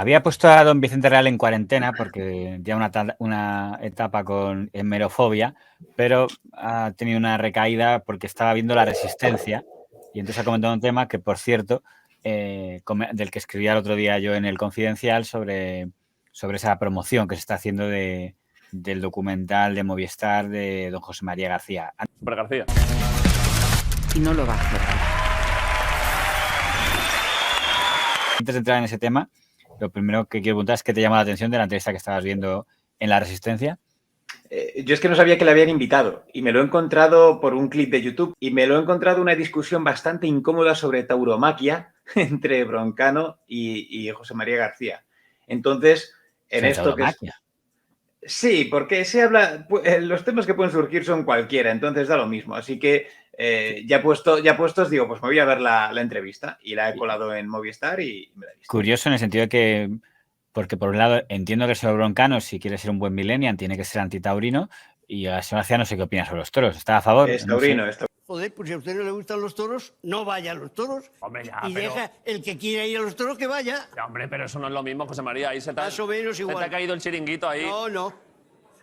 Había puesto a don Vicente Real en cuarentena porque ya una etapa con hemerofobia, pero ha tenido una recaída porque estaba viendo La Resistencia y entonces ha comentado un tema que, por cierto, del que escribía el otro día yo en El Confidencial sobre esa promoción que se está haciendo del documental de Movistar de don José María García. Super García. Y no lo va a hacer. Antes de entrar en ese tema, lo primero que quiero preguntar es qué te llama la atención de la entrevista que estabas viendo en La Resistencia. Yo es que no sabía que le habían invitado y me lo he encontrado por un clip de YouTube y me lo he encontrado una discusión bastante incómoda sobre tauromaquia entre Broncano y José María García. Entonces, en esto que es... Sí, porque se habla, los temas que pueden surgir son cualquiera, entonces da lo mismo. Así que ya puestos, digo, pues me voy a ver la entrevista y la he colado en Movistar y me la he visto. Curioso en el sentido de que, porque por un lado entiendo que el señor Broncano, si quiere ser un buen millennial, tiene que ser antitaurino, y a señor García no sé qué opina sobre los toros. ¿Está a favor? Es taurino, no sé. Joder, pues si a usted no le gustan los toros, no vaya a los toros. Hombre, ya, y pero... deja el que quiera ir a los toros que vaya. Ya, hombre, pero eso no es lo mismo, José María. Ahí se te Más o menos igual. Se te ha caído el chiringuito ahí.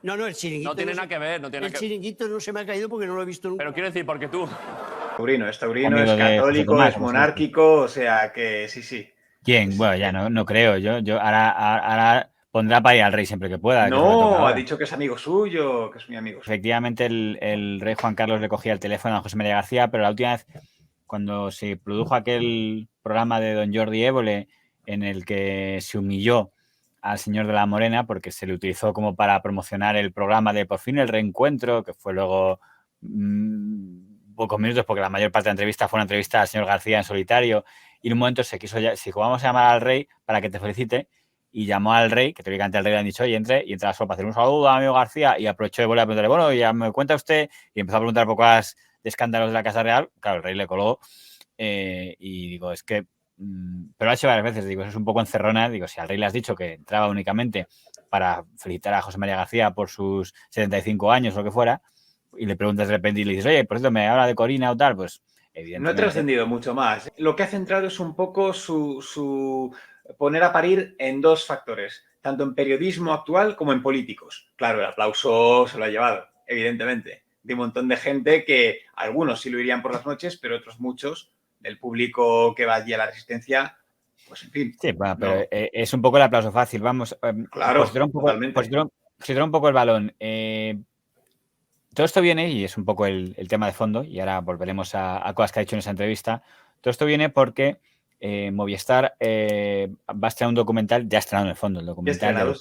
No, el chiringuito. No tiene nada que ver, El chiringuito no se me ha caído porque no lo he visto nunca. Pero quiero decir, porque tú... Es taurino, es católico, es monárquico, o sea que sí. ¿Quién? Bueno, ya no creo. Yo ahora pondrá para ir al rey siempre que pueda. No, ha dicho que es amigo suyo, que es mi amigo suyo. Efectivamente, el rey Juan Carlos le cogía el teléfono a José María García, pero la última vez, cuando se produjo aquel programa de don Jordi Évole en el que se humilló al señor de la Morena porque se le utilizó como para promocionar el programa de Por fin el reencuentro, que fue luego pocos minutos porque la mayor parte de la entrevista fue una entrevista al señor García en solitario, y en un momento se dijo, vamos a llamar al rey para que te felicite, y llamó al rey, que teóricamente al rey le han dicho, oye, entre, y entra solo para hacer un saludo a amigo García, y aprovechó de volver a preguntarle, bueno, ya me cuenta usted, y empezó a preguntar un poco de escándalos de la Casa Real. Claro, el rey le colgó, y digo, es que, pero lo ha hecho varias veces, digo, eso es un poco encerrona, digo, si al rey le has dicho que entraba únicamente para felicitar a José María García por sus 75 años o lo que fuera, y le preguntas de repente y le dices, oye, por cierto, me habla de Corina o tal, pues evidentemente... No ha trascendido mucho más. Lo que ha centrado es un poco su poner a parir en dos factores, tanto en periodismo actual como en políticos. Claro, el aplauso se lo ha llevado, evidentemente, de un montón de gente que algunos sí lo irían por las noches, pero otros muchos del público que va allí a La Resistencia, pues en fin. Sí, bueno, pero es un poco el aplauso fácil, vamos. Claro, totalmente. Posiciona un poco el balón. Todo esto viene, y es un poco el tema de fondo, y ahora volveremos a cosas que ha dicho en esa entrevista. Todo esto viene porque Movistar va a estrenar un documental, ya ha estrenado en el fondo el documental,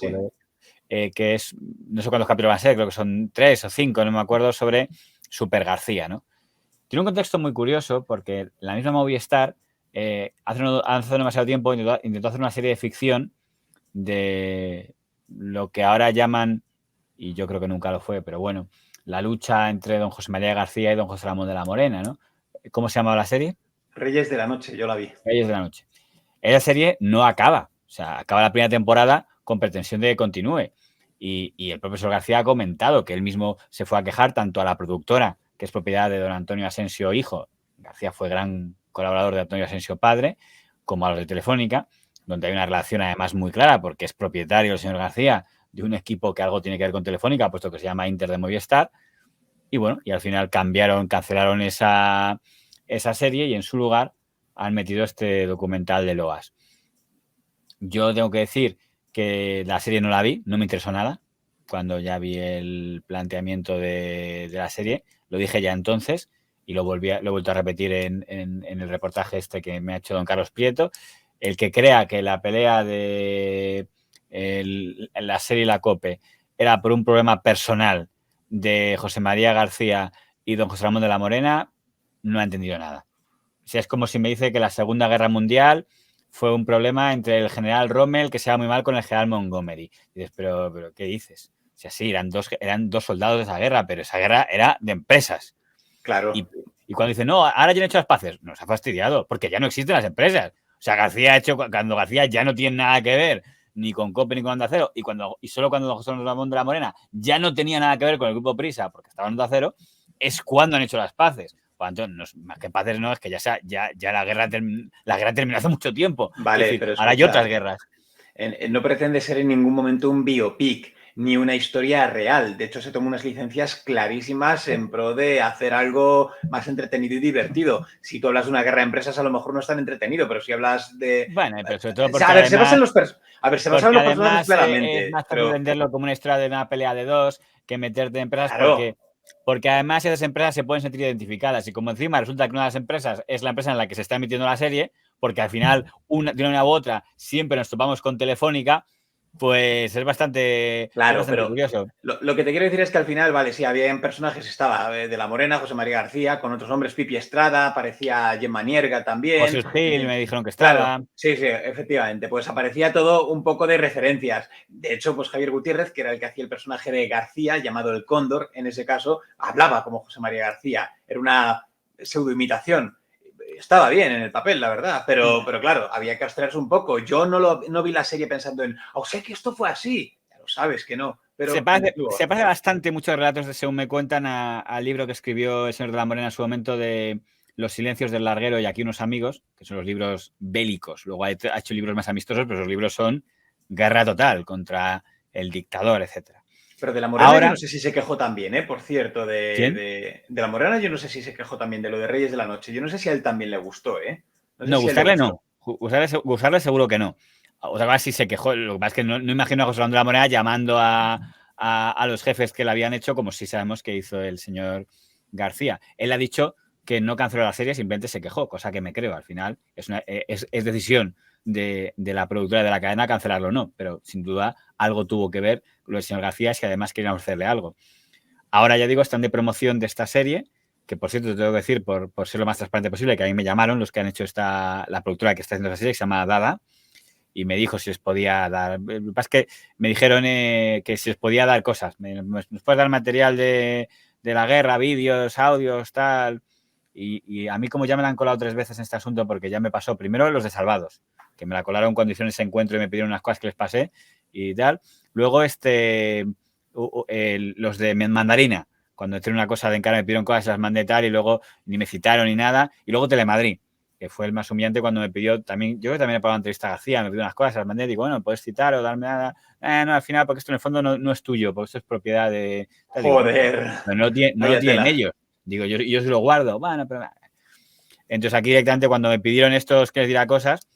que es, no sé cuántos capítulos van a ser, creo que son 3 o 5, no me acuerdo, sobre Super García, ¿no? Tiene un contexto muy curioso porque la misma Movistar hace no demasiado tiempo intentó hacer una serie de ficción de lo que ahora llaman, y yo creo que nunca lo fue, pero bueno, la lucha entre don José María García y don José Ramón de la Morena, ¿no? ¿Cómo se llamaba la serie? Reyes de la Noche, yo la vi. Reyes de la Noche. Esa serie no acaba, o sea, acaba la primera temporada con pretensión de que continúe. Y el profesor García ha comentado que él mismo se fue a quejar tanto a la productora, que es propiedad de don Antonio Asensio hijo, García fue gran colaborador de Antonio Asensio padre, como a los de Telefónica, donde hay una relación además muy clara, porque es propietario el señor García de un equipo que algo tiene que ver con Telefónica, puesto que se llama Inter de Movistar, y bueno, y al final cancelaron esa serie y en su lugar han metido este documental de Loas. Yo tengo que decir que la serie no la vi, no me interesó nada. Cuando ya vi el planteamiento de la serie, lo dije ya entonces y lo he vuelto a repetir en el reportaje este que me ha hecho don Carlos Prieto. El que crea que la pelea de la serie La COPE era por un problema personal de José María García y don José Ramón de la Morena, no ha entendido nada. O sea, es como si me dice que la Segunda Guerra Mundial fue un problema entre el general Rommel que se va muy mal con el general Montgomery. Y dices, pero ¿qué dices? O sea, sí, eran dos soldados de esa guerra, pero esa guerra era de empresas. Claro. Y cuando dicen, no, ahora ya han hecho las paces, nos ha fastidiado, porque ya no existen las empresas. O sea, cuando García ya no tiene nada que ver ni con COPE ni con Onda Cero, y solo cuando José Ramón de la Morena ya no tenía nada que ver con el grupo Prisa, porque estaba en Onda Cero, es cuando han hecho las paces. Cuando más que paces no, es que ya la guerra terminó hace mucho tiempo. Vale, decir, pero ahora hay otras guerras. no pretende ser en ningún momento un biopic ni una historia real. De hecho, se toma unas licencias clarísimas en pro de hacer algo más entretenido y divertido. Si tú hablas de una guerra de empresas, a lo mejor no es tan entretenido, pero si hablas de... Bueno, pero sobre todo porque a ver, se basan los porque personajes claramente. es más fácil venderlo como una historia de una pelea de dos que meterte en empresas Claro. porque además esas empresas se pueden sentir identificadas y como encima resulta que una de las empresas es la empresa en la que se está emitiendo la serie, porque al final de una u otra siempre nos topamos con Telefónica, pues es bastante, claro, es bastante pero curioso. Lo que te quiero decir es que al final, vale, sí, había en personajes, estaba de la Morena, José María García, con otros hombres, Pipi Estrada, aparecía Gemma Nierga también. José Gil me dijeron que estaba. Claro, sí, efectivamente, pues aparecía todo un poco de referencias. De hecho, pues Javier Gutiérrez, que era el que hacía el personaje de García, llamado el Cóndor, en ese caso, hablaba como José María García. Era una pseudoimitación. Estaba bien en el papel, la verdad, pero claro, había que abstraerse un poco. Yo no vi la serie pensando en, o sea que esto fue así. Ya lo sabes que no. Pero se parece bastante muchos relatos, según me cuentan, al libro que escribió el señor de la Morena en su momento de Los silencios del larguero y aquí unos amigos, que son los libros bélicos. Luego ha hecho libros más amistosos, pero los libros son guerra total contra el dictador, etcétera. Pero de la Morena yo no sé si se quejó también, por cierto. De la Morena yo no sé si se quejó también de lo de Reyes de la Noche. Yo no sé si a él también le gustó, No, gustarle no. Gustarle seguro que no. Otra cosa sí se quejó. Lo que pasa es que no imagino a José Manuel de la Morena llamando a los jefes que le habían hecho, como sí sabemos que hizo el señor García. Él ha dicho que no canceló la serie, simplemente se quejó, cosa que me creo. Al final es decisión de la productora de la cadena cancelarlo o no, pero sin duda algo tuvo que ver lo del señor García, es que además querían ofrecerle algo. Ahora ya digo, están de promoción de esta serie, que por cierto te tengo que decir, por ser lo más transparente posible, que a mí me llamaron los que han hecho la productora que está haciendo esta serie, que se llama Dada, y me dijo si les podía dar... Lo que pasa es que me dijeron que si les podía dar cosas. ¿Nos puedes dar material de la guerra, vídeos, audios, tal? Y a mí como ya me la han colado 3 veces en este asunto, porque ya me pasó primero los de Salvados, que me la colaron cuando hicieron ese encuentro y me pidieron unas cosas que les pasé y tal. Luego los de Mandarina, cuando hicieron una cosa de encargo me pidieron cosas, las mandé tal y luego ni me citaron ni nada. Y luego Telemadrid, que fue el más humillante cuando me pidió también, yo creo que también he pagado una entrevista a García, me pidió unas cosas, las mandé, digo, bueno, ¿puedes citar o darme nada? No, al final, porque esto en el fondo no es tuyo, porque esto es propiedad de... Joder. Digo, no lo tienen ellos. Digo, yo se lo guardo. Bueno, pero... Entonces aquí directamente cuando me pidieron estos que les diera cosas,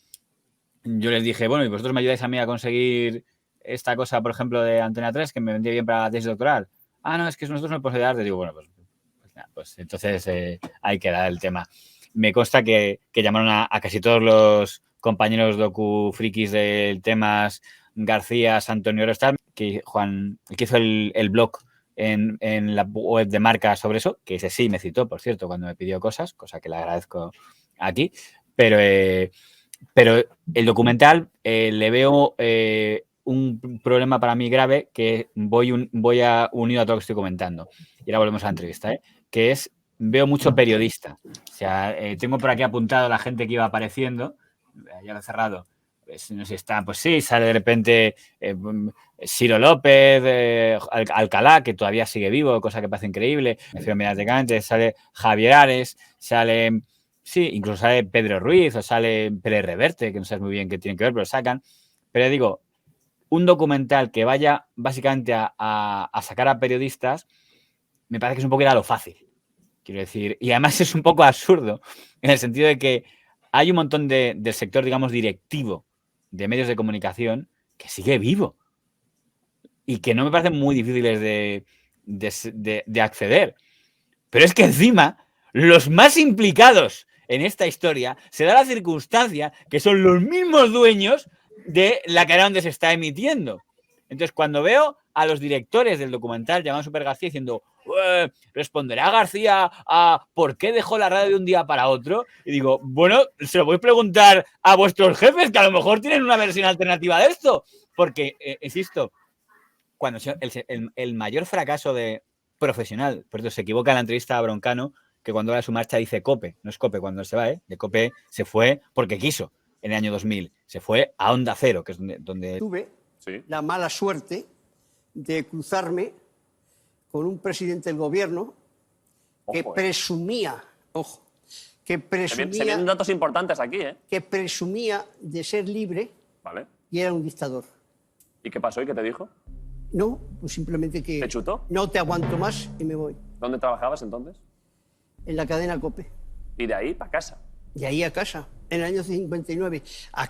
yo les dije, bueno, ¿y vosotros me ayudáis a mí a conseguir esta cosa, por ejemplo, de Antena 3, que me vendría bien para la tesis doctoral? No, es que nosotros no podemos ayudarte. Digo, bueno, pues entonces ahí queda el tema. Me consta que llamaron a casi todos los compañeros docu-frikis del temas García, Antonio Restal, que Juan, el que hizo el blog en la web de Marca sobre eso, que ese sí me citó, por cierto, cuando me pidió cosas, cosa que le agradezco aquí, pero el documental le veo un problema para mí grave que voy unido a todo lo que estoy comentando. Y ahora volvemos a la entrevista, que es, veo mucho periodista. O sea, tengo por aquí apuntado la gente que iba apareciendo, ya lo he cerrado, pues, no sé si está, pues sí, sale de repente Ciro López, Alcalá, que todavía sigue vivo, cosa que parece increíble, sale Javier Ares, sale... Sí, incluso sale Pedro Ruiz o sale Pérez Reverte, que no sabes muy bien qué tienen que ver, pero sacan. Pero digo, un documental que vaya básicamente a sacar a periodistas, me parece que es un poco ir a lo fácil. Quiero decir, y además es un poco absurdo, en el sentido de que hay un montón del sector, digamos, directivo de medios de comunicación que sigue vivo y que no me parecen muy difíciles de acceder. Pero es que encima, los más implicados en esta historia se da la circunstancia que son los mismos dueños de la cadena donde se está emitiendo. Entonces, cuando veo a los directores del documental llamado Super García diciendo ¿responderá García a por qué dejó la radio de un día para otro? Y digo, bueno, se lo voy a preguntar a vuestros jefes, que a lo mejor tienen una versión alternativa de esto. Porque, insisto, cuando el mayor fracaso de profesional, por eso se equivoca en la entrevista a Broncano, que cuando va a su marcha dice COPE, no es COPE cuando él se va, de COPE se fue porque quiso en el año 2000, se fue a Onda Cero, que es donde... Tuve la mala suerte de cruzarme con un presidente del gobierno que presumía, Se vienen datos importantes aquí, que presumía de ser libre, Vale. y era un dictador. ¿Y qué pasó y qué te dijo? No, pues simplemente que ¿Te chutó? no te aguanto más y me voy. ¿Dónde trabajabas entonces? En la cadena COPE. Y de ahí para casa. Y ahí a casa, en el año 59.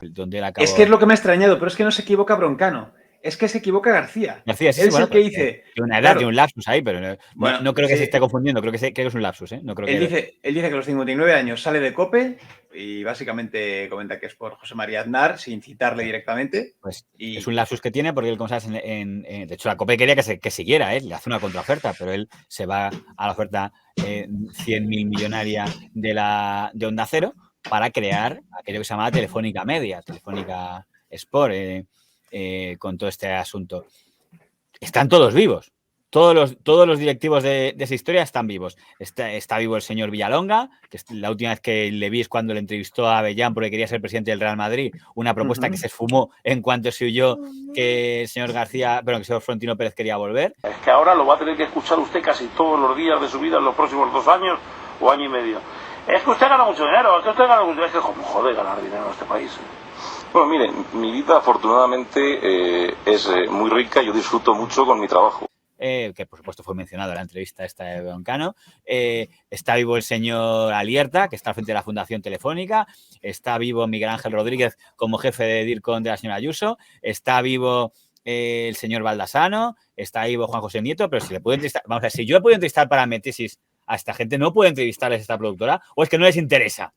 Donde él acabó. Es que es lo que me ha extrañado, pero es que no se equivoca Broncano. Es que se equivoca García. García, sí, Él es bueno, el que dice... Tiene una edad, claro, tiene un lapsus ahí, pero Bueno, no creo que sí. se esté confundiendo, creo que es un lapsus, ¿eh? No creo Él que... dice que a los 59 años sale de COPE y básicamente comenta que es por José María Aznar, sin citarle directamente. Pues Y- es un lapsus que tiene porque él, como sabes, de hecho la COPE quería que siguiera, le hace una contraoferta, pero él se va a la oferta 100.000 millonaria de Onda Cero para crear aquello que se llamaba Telefónica Media, Telefónica Sport, con todo este asunto. Están todos vivos. Todos los directivos de esa historia están vivos. Está vivo el señor Villalonga, que la última vez que le vi es cuando le entrevistó a Avellán porque quería ser presidente del Real Madrid, una propuesta que se esfumó en cuanto se huyó que el señor García, pero que el señor Florentino Pérez quería volver. Es que ahora lo va a tener que escuchar usted casi todos los días de su vida en los próximos 2 años o año y medio. Es que usted gana mucho dinero, es que usted gana mucho dinero. Es que como jode ganar dinero en este país. Bueno, mire, mi vida afortunadamente es muy rica, yo disfruto mucho con mi trabajo. Que por supuesto fue mencionado en la entrevista esta de Broncano. Está vivo el señor Alierta, que está al frente de la Fundación Telefónica. Está vivo Miguel Ángel Rodríguez como jefe de DIRCOM de la señora Ayuso. Está vivo el señor Baldasano. Está vivo Juan José Nieto. Pero si le puedo entrevistar, vamos a ver, si yo he podido entrevistar para Metesis a esta gente, ¿no puedo entrevistarles a esta productora? ¿O es que no les interesa?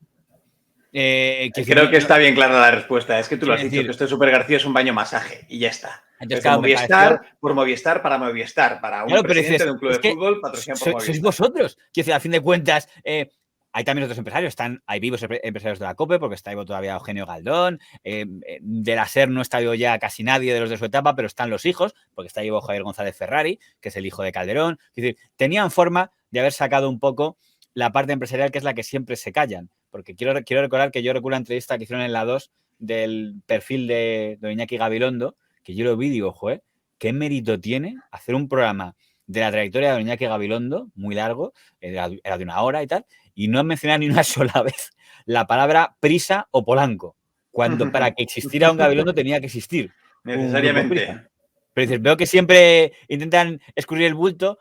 Creo que está bien clara la respuesta. Es que tú lo has Quiero dicho, decir- que esto de Super García es un baño masaje y ya está. Entonces, Es claro, me pareció- por Movistar, para Movistar, para un Claro, pero presidente dices, de un club es de que fútbol patrocinado por sois Movistar. vosotros. Quiero decir, a fin de cuentas, hay también otros empresarios. Hay vivos empresarios de la COPE, porque está vivo todavía Eugenio Galdón. De la SER no está vivo ya casi nadie de los de su etapa, pero están los hijos, porque está vivo Javier González Ferrari, que es el hijo de Calderón. Es decir, tenían forma de haber sacado un poco la parte empresarial, que es la que siempre se callan. Porque quiero recordar que yo recuerdo una entrevista que hicieron en la 2 del perfil de don Iñaki Gabilondo, que yo lo vi y digo, joder, ¿qué mérito tiene hacer un programa de la trayectoria de don Iñaki Gabilondo, muy largo, era de 1 hora y tal, y no mencionar ni una sola vez la palabra prisa o Polanco, cuando para que existiera un Gabilondo tenía que existir un grupo Necesariamente. Prisa. Pero dices, veo que siempre intentan escurrir el bulto.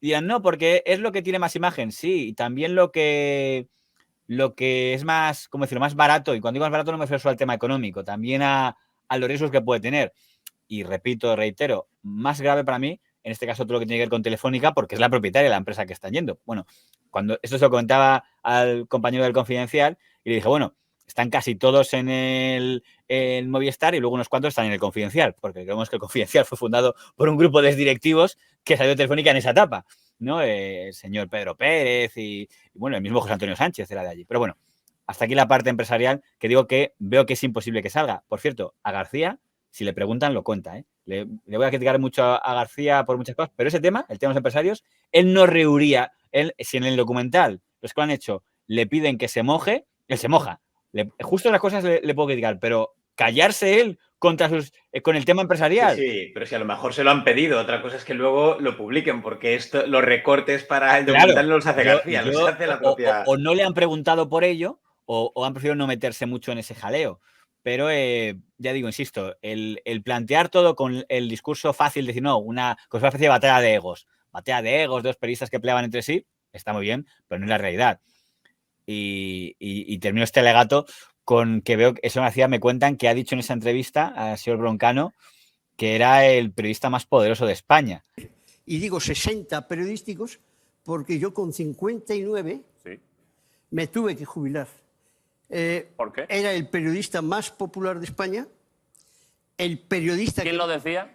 Dirán, no, porque es lo que tiene más imagen, sí, y también lo que es más, ¿cómo decirlo?, más barato. Y cuando digo más barato no me refiero solo al tema económico, también a los riesgos que puede tener. Y repito, reitero, más grave para mí, en este caso todo lo que tiene que ver con Telefónica, porque es la propietaria de la empresa que están yendo. Bueno, cuando esto se lo comentaba al compañero del Confidencial y le dije, bueno, están casi todos en Movistar y luego unos cuantos están en el Confidencial, porque creemos que el Confidencial fue fundado por un grupo de directivos que salió de Telefónica en esa etapa, ¿no? El señor Pedro Pérez y bueno, el mismo José Antonio Sánchez era de allí. Pero bueno, hasta aquí la parte empresarial, que digo que veo que es imposible que salga. Por cierto, a García, si le preguntan, lo cuenta, ¿eh? Le voy a criticar mucho a García por muchas cosas, pero ese tema, el tema de los empresarios, él no rehuiría. Si en el documental los que lo han hecho le piden que se moje, él se moja. Justo las cosas le puedo criticar, pero callarse él con el tema empresarial. Sí, pero si a lo mejor se lo han pedido. Otra cosa es que luego lo publiquen, porque los recortes para el documental no los hace García, los hace la propia... O no le han preguntado por ello, o han preferido no meterse mucho en ese jaleo. Pero ya digo, insisto, el plantear todo con el discurso fácil, decir, no, una especie de batalla de egos. Batalla de egos, dos periodistas que peleaban entre sí, está muy bien, pero no es la realidad. Y termino este alegato con que veo que eso me cuentan que ha dicho en esa entrevista al señor Broncano que era el periodista más poderoso de España. Y digo 60 periodísticos porque yo con 59 Sí. me tuve que jubilar. ¿Por qué? Era el periodista más popular de España, el periodista ¿Quién lo decía?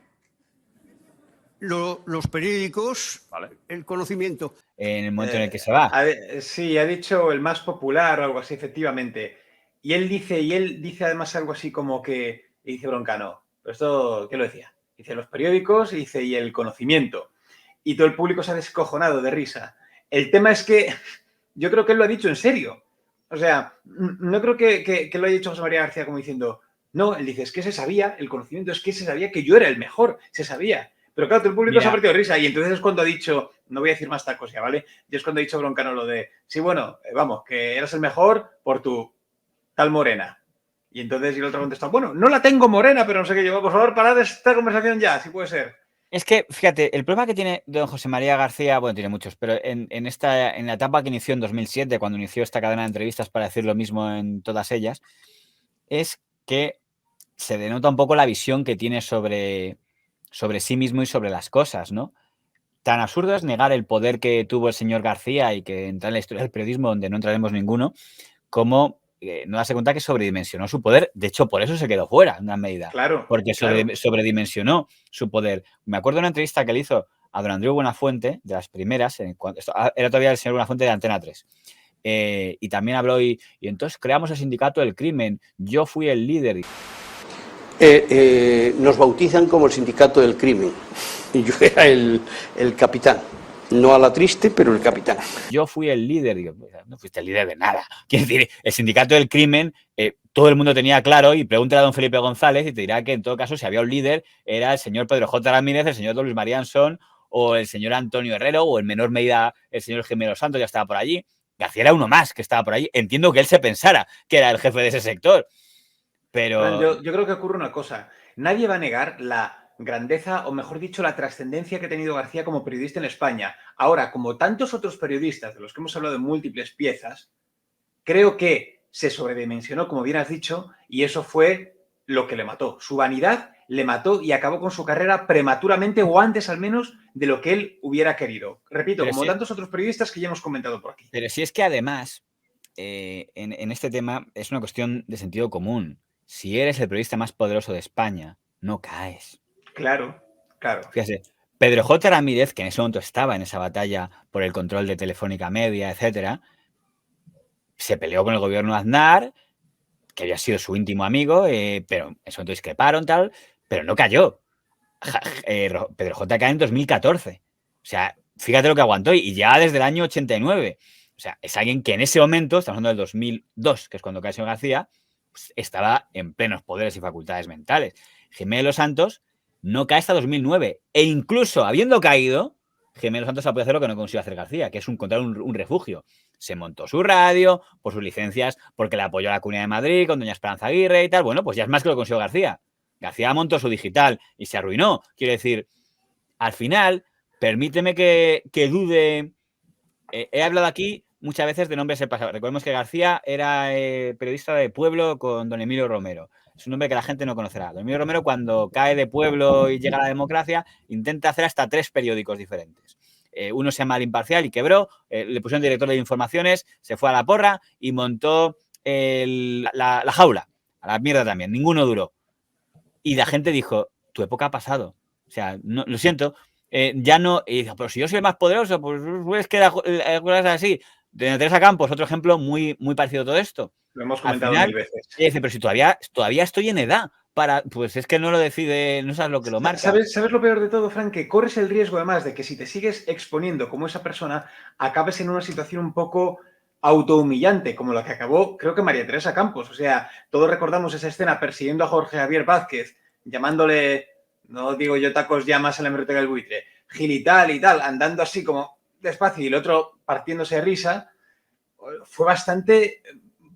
los periódicos, Vale. el conocimiento. En el momento en el que se va. Sí, ha dicho el más popular o algo así, efectivamente. Y él dice además algo así como que, y dice Broncano, ¿pero esto qué lo decía? Dice los periódicos y el conocimiento. Y todo el público se ha descojonado de risa. El tema es que yo creo que él lo ha dicho en serio. O sea, no creo que lo haya dicho José María García como diciendo, no, él dice, es que se sabía, el conocimiento es que se sabía que yo era el mejor, se sabía. Pero claro, todo el público se ha partido de risa y entonces es cuando ha dicho, no voy a decir más tacos ya, ¿vale? Y es cuando ha dicho Broncano lo de, sí, bueno, vamos, que eras el mejor por tu tal morena. Y entonces y el otro contestó, bueno, no la tengo morena, pero no sé qué. Yo, por favor, parad esta conversación ya, si puede ser. Es que, fíjate, el problema que tiene don José María García, bueno, tiene muchos, pero en la etapa que inició en 2007, cuando inició esta cadena de entrevistas para decir lo mismo en todas ellas, es que se denota un poco la visión que tiene sobre sí mismo y sobre las cosas, ¿no? Tan absurdo es negar el poder que tuvo el señor García y que entra en la historia del periodismo, donde no entraremos ninguno, como no darse cuenta que sobredimensionó su poder. De hecho, por eso se quedó fuera, en una medida. Claro. Porque sobredimensionó su poder. Me acuerdo de una entrevista que le hizo a don Andreu Buenafuente, de las primeras, era todavía el señor Buenafuente de Antena 3. Y también habló y entonces creamos el sindicato del crimen. Yo fui el líder. Nos bautizan como el sindicato del crimen. Y yo era el capitán. No a la triste, pero el capitán. Yo fui el líder. Digo, no fuiste el líder de nada. Quiero decir, el sindicato del crimen, todo el mundo tenía claro, y pregúntale a don Felipe González y te dirá que en todo caso, si había un líder, era el señor Pedro J. Ramírez, el señor don Luis María Ansón, o el señor Antonio Herrero, o en menor medida el señor Gemelo Santos, ya estaba por allí. García era uno más que estaba por allí. Entiendo que él se pensara que era el jefe de ese sector. Pero yo creo que ocurre una cosa. Nadie va a negar la grandeza, o mejor dicho, la trascendencia que ha tenido García como periodista en España. Ahora, como tantos otros periodistas de los que hemos hablado en múltiples piezas, creo que se sobredimensionó, como bien has dicho, y eso fue lo que le mató. Su vanidad le mató y acabó con su carrera prematuramente, o antes al menos de lo que él hubiera querido. Repito, pero como tantos otros periodistas que ya hemos comentado por aquí. Pero si es que además, en este tema es una cuestión de sentido común. Si eres el periodista más poderoso de España, no caes. Claro, claro. Fíjate, Pedro J. Ramírez, que en ese momento estaba en esa batalla por el control de Telefónica Media, etcétera, se peleó con el gobierno de Aznar, que había sido su íntimo amigo, pero en ese momento discreparon, tal, pero no cayó. Pedro J. cae en 2014. O sea, fíjate lo que aguantó, y ya desde el año 89. O sea, es alguien que en ese momento, estamos hablando del 2002, que es cuando cae el señor García, pues estaba en plenos poderes y facultades mentales. Gemelo Santos no cae hasta 2009. E incluso habiendo caído, Gemelo Santos ha podido hacer lo que no consiguió hacer García, que es encontrar un refugio. Se montó su radio, por sus licencias, porque le apoyó a la Comunidad de Madrid con doña Esperanza Aguirre y tal. Bueno, pues ya es más que lo consiguió García. García montó su digital y se arruinó. Quiero decir, al final, permíteme que dude. He hablado aquí muchas veces de nombres del pasado. Recordemos que García era periodista de Pueblo con don Emilio Romero. Es un nombre que la gente no conocerá. Don Emilio Romero, cuando cae de Pueblo y llega a la democracia, intenta hacer hasta 3 periódicos diferentes. Uno se llama El Imparcial y quebró, le pusieron director de informaciones, se fue a la porra y montó la Jaula. A la mierda también, ninguno duró. Y la gente dijo, tu época ha pasado. O sea, no, lo siento, ya no... Y dijo, pero si yo soy el más poderoso, pues es que la cosa es así. De Teresa Campos, otro ejemplo muy parecido a todo esto. Lo hemos comentado mil veces. Dice, pero si todavía estoy en edad para... Pues es que no lo decide, no sabes lo que lo marca. ¿Sabes lo peor de todo, Frank? Que corres el riesgo, además, de que si te sigues exponiendo como esa persona, acabes en una situación un poco autohumillante, como la que acabó, creo que María Teresa Campos. O sea, todos recordamos esa escena persiguiendo a Jorge Javier Vázquez, llamándole, no digo yo tacos llamas en la hemeroteca del buitre, gilital y tal, andando así como despacio y el otro partiéndose de risa. Fue bastante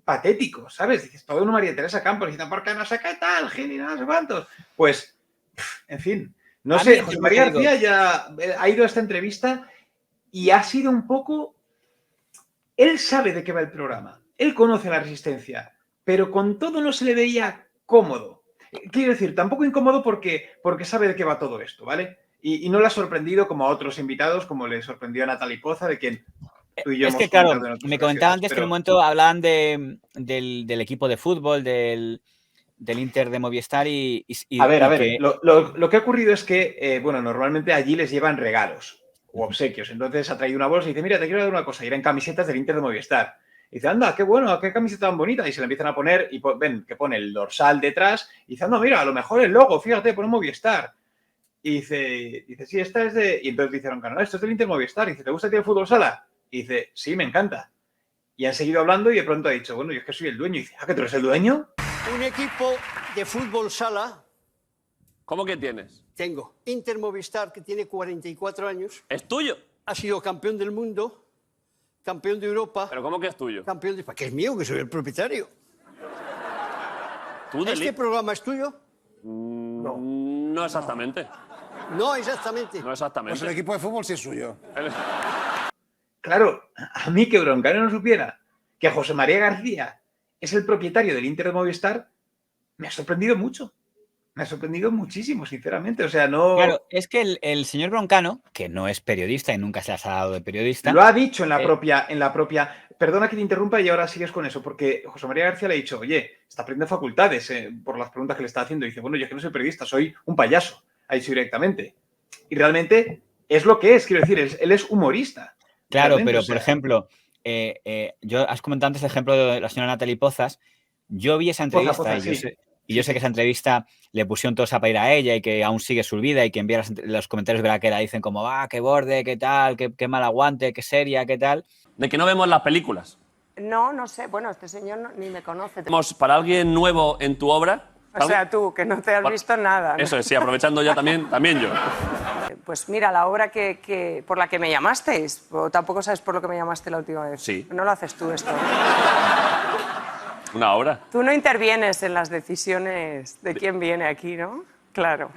patético, ¿sabes? Dices, todo una María Teresa Campos diciendo, ¿por qué no sé qué tal, Gil y no sé cuántos? Pues, en fin, no sé, José María García ya ha ido a esta entrevista y ha sido un poco... Él sabe de qué va el programa, él conoce la Resistencia, pero con todo no se le veía cómodo. Quiero decir, tampoco incómodo porque sabe de qué va todo esto, ¿vale? Y no le ha sorprendido como a otros invitados, como le sorprendió a Natalie Poza, de quien... Es que, claro, me comentaba antes que en un momento hablaban del equipo de fútbol, del Inter de Movistar y a ver, lo que ha ocurrido es que, bueno, normalmente allí les llevan regalos o obsequios. Entonces ha traído una bolsa y dice, mira, te quiero dar una cosa. Y eran camisetas del Inter de Movistar. Y dice, anda, qué bueno, qué camiseta tan bonita. Y se la empiezan a poner y ven que pone el dorsal detrás. Y dice, anda, mira, a lo mejor el logo, fíjate, pone Movistar. Y dice, sí, esta es de... Y entonces dijeron, no, esto es del Inter Movistar. Y dice, ¿te gusta el fútbol sala? Y dice, sí, me encanta. Y han seguido hablando y de pronto ha dicho, bueno, yo es que soy el dueño. Y dice, ¿que tú eres el dueño? Un equipo de fútbol sala. ¿Cómo que tienes? Tengo Inter Movistar, que tiene 44 años. ¿Es tuyo? Ha sido campeón del mundo, campeón de Europa. ¿Pero cómo que es tuyo? Campeón de... Que es mío, que soy el propietario. ¿Tú de ¿Este programa es tuyo? No exactamente. No, exactamente. No exactamente. Pues el equipo de fútbol sí es suyo. Claro, a mí que Broncano no supiera que José María García es el propietario del Inter de Movistar, me ha sorprendido mucho. Me ha sorprendido muchísimo, sinceramente. O sea, no... Claro, es que el señor Broncano, que no es periodista y nunca se ha dado de periodista... Lo ha dicho en la propia... Perdona que te interrumpa y ahora sigues con eso, porque José María García le ha dicho, oye, está aprendiendo facultades por las preguntas que le está haciendo. Y dice, bueno, yo es que no soy periodista, soy un payaso. Ha dicho directamente. Y realmente es lo que es, quiero decir, él es humorista. Claro, realmente, pero o sea, por ejemplo, yo has comentado antes el ejemplo de la señora Natalie Pozas. Yo vi esa entrevista Poza, y yo sí. sé que esa entrevista le pusieron todos a parir a ella y que aún sigue su vida y que envía los comentarios de la que la dicen como, qué borde, qué tal, qué mal aguante, qué seria, qué tal. De que no vemos las películas. No sé. Bueno, este señor ni me conoce. Vamos, para alguien nuevo en tu obra... O sea, tú, que no te has visto nada, ¿no? Eso es, sí, aprovechando ya también yo. Pues mira, la obra por la que me llamasteis, o tampoco sabes por lo que me llamaste la última vez. Sí. No lo haces tú esto. Una obra. Tú no intervienes en las decisiones de quién viene aquí, ¿no? Claro.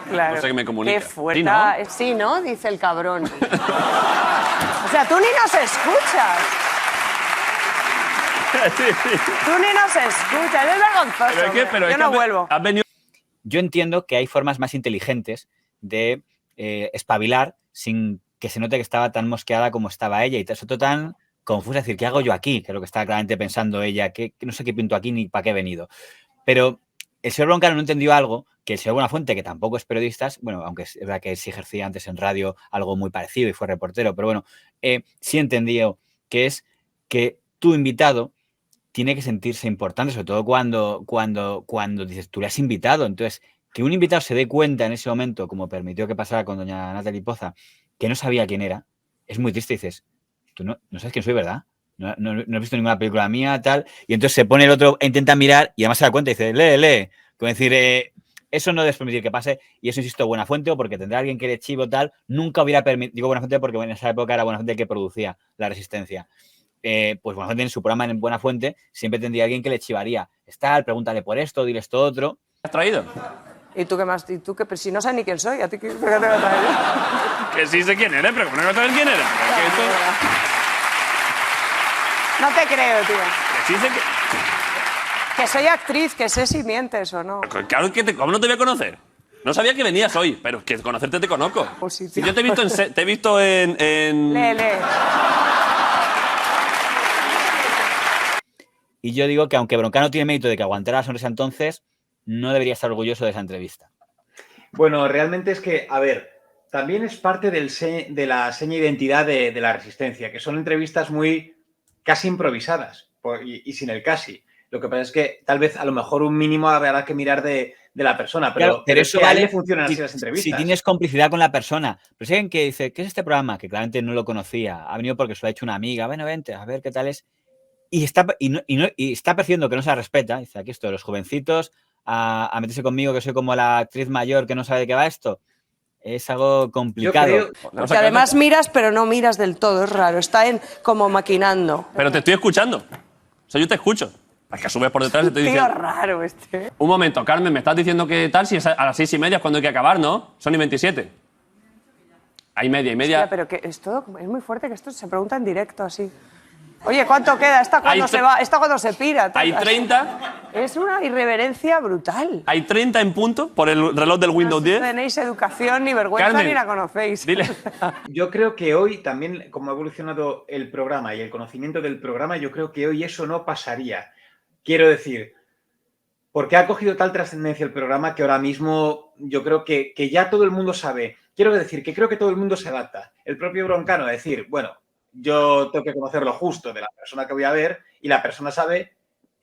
Claro. No sé qué me comunica. Qué fuerte. Sí, ¿no? Sí, ¿no? Dice el cabrón. O sea, tú ni nos escuchas. Tú ni nos escuchas. Es vergonzoso. Yo no vuelvo. Has venido... Yo entiendo que hay formas más inteligentes de espabilar sin que se note que estaba tan mosqueada como estaba ella y eso tan confusa, decir, ¿qué hago yo aquí? Que es lo que estaba claramente pensando ella, que no sé qué pinto aquí ni para qué he venido. Pero el señor Broncano no entendió algo que el señor Buenafuente, que tampoco es periodista, bueno, aunque es verdad que sí ejercía antes en radio algo muy parecido y fue reportero, pero bueno, sí entendió que es que tu invitado tiene que sentirse importante, sobre todo cuando dices, tú le has invitado. Entonces, que un invitado se dé cuenta en ese momento, como permitió que pasara con doña Natalie Poza, que no sabía quién era, es muy triste. Dices, tú no sabes quién soy, ¿verdad? No has visto ninguna película mía, tal. Y entonces se pone el otro e intenta mirar y además se da cuenta y dice, lee. Como decir, eso no debes permitir que pase. Y eso, insisto, Buenafuente, o porque tendrá alguien que le chivo, tal, nunca hubiera permitido. Digo Buenafuente porque en esa época era Buenafuente el que producía La Resistencia. Pues Buenafuente en su programa en Buenafuente siempre tendría alguien que le chivaría. Pregúntale por esto, dile esto otro. ¿Has traído? ¿Y tú qué más? ¿Y tú qué? Si no sabes ni quién soy, ¿a ti qué te voy a traer? Que sí sé quién eres, pero ¿cómo no vas a saber quién eres? No te creo, tío. Que sí sé que... Que soy actriz, que sé si mientes o no. Claro que ¿cómo no te voy a conocer? No sabía que venías hoy, pero que conocerte te conozco. Pues sí, Si tío. yo te he visto en... Lee. Y yo digo que aunque Broncano tiene mérito de que aguantara la sonrisa entonces, no debería estar orgulloso de esa entrevista. Bueno, realmente es que, a ver, también es parte de la seña de identidad de La Resistencia, que son entrevistas muy casi improvisadas y sin el casi. Lo que pasa es que tal vez a lo mejor un mínimo habrá que mirar de la persona, pero eso es que a él vale le funcionan así las entrevistas. Si tienes complicidad con la persona. Pero si alguien que dice, ¿qué es este programa? Que claramente no lo conocía, ha venido porque se lo ha hecho una amiga, bueno, vente, a ver qué tal es. Y está percibiendo que no se la respeta. Dice, aquí estoy, los jovencitos, a meterse conmigo, que soy como la actriz mayor que no sabe de qué va esto. Es algo complicado. Porque además miras, pero no miras del todo, es raro. Está como maquinando. Pero te estoy escuchando. O sea, yo te escucho. Es que a su vez por detrás te estoy Tío diciendo... raro este. Un momento, Carmen, me estás diciendo que tal, si es a las 6:30 es cuando hay que acabar, ¿no? Son y 27. Hay media. Hostia, pero que es muy fuerte que esto se pregunta en directo así. Oye, ¿cuánto queda? ¿Esta cuándo se va? ¿Esta cuándo se pira? Hay 30. Es una irreverencia brutal. Hay 30 en punto por el reloj del Windows 10. No tenéis educación ni vergüenza Carmen, ni la conocéis. Dile. Yo creo que hoy también, como ha evolucionado el programa y el conocimiento del programa, yo creo que hoy eso no pasaría. Quiero decir, porque ha cogido tal trascendencia el programa que ahora mismo yo creo que ya todo el mundo sabe. Quiero decir que creo que todo el mundo se adapta. El propio Broncano a decir, bueno, yo tengo que conocer lo justo de la persona que voy a ver y la persona sabe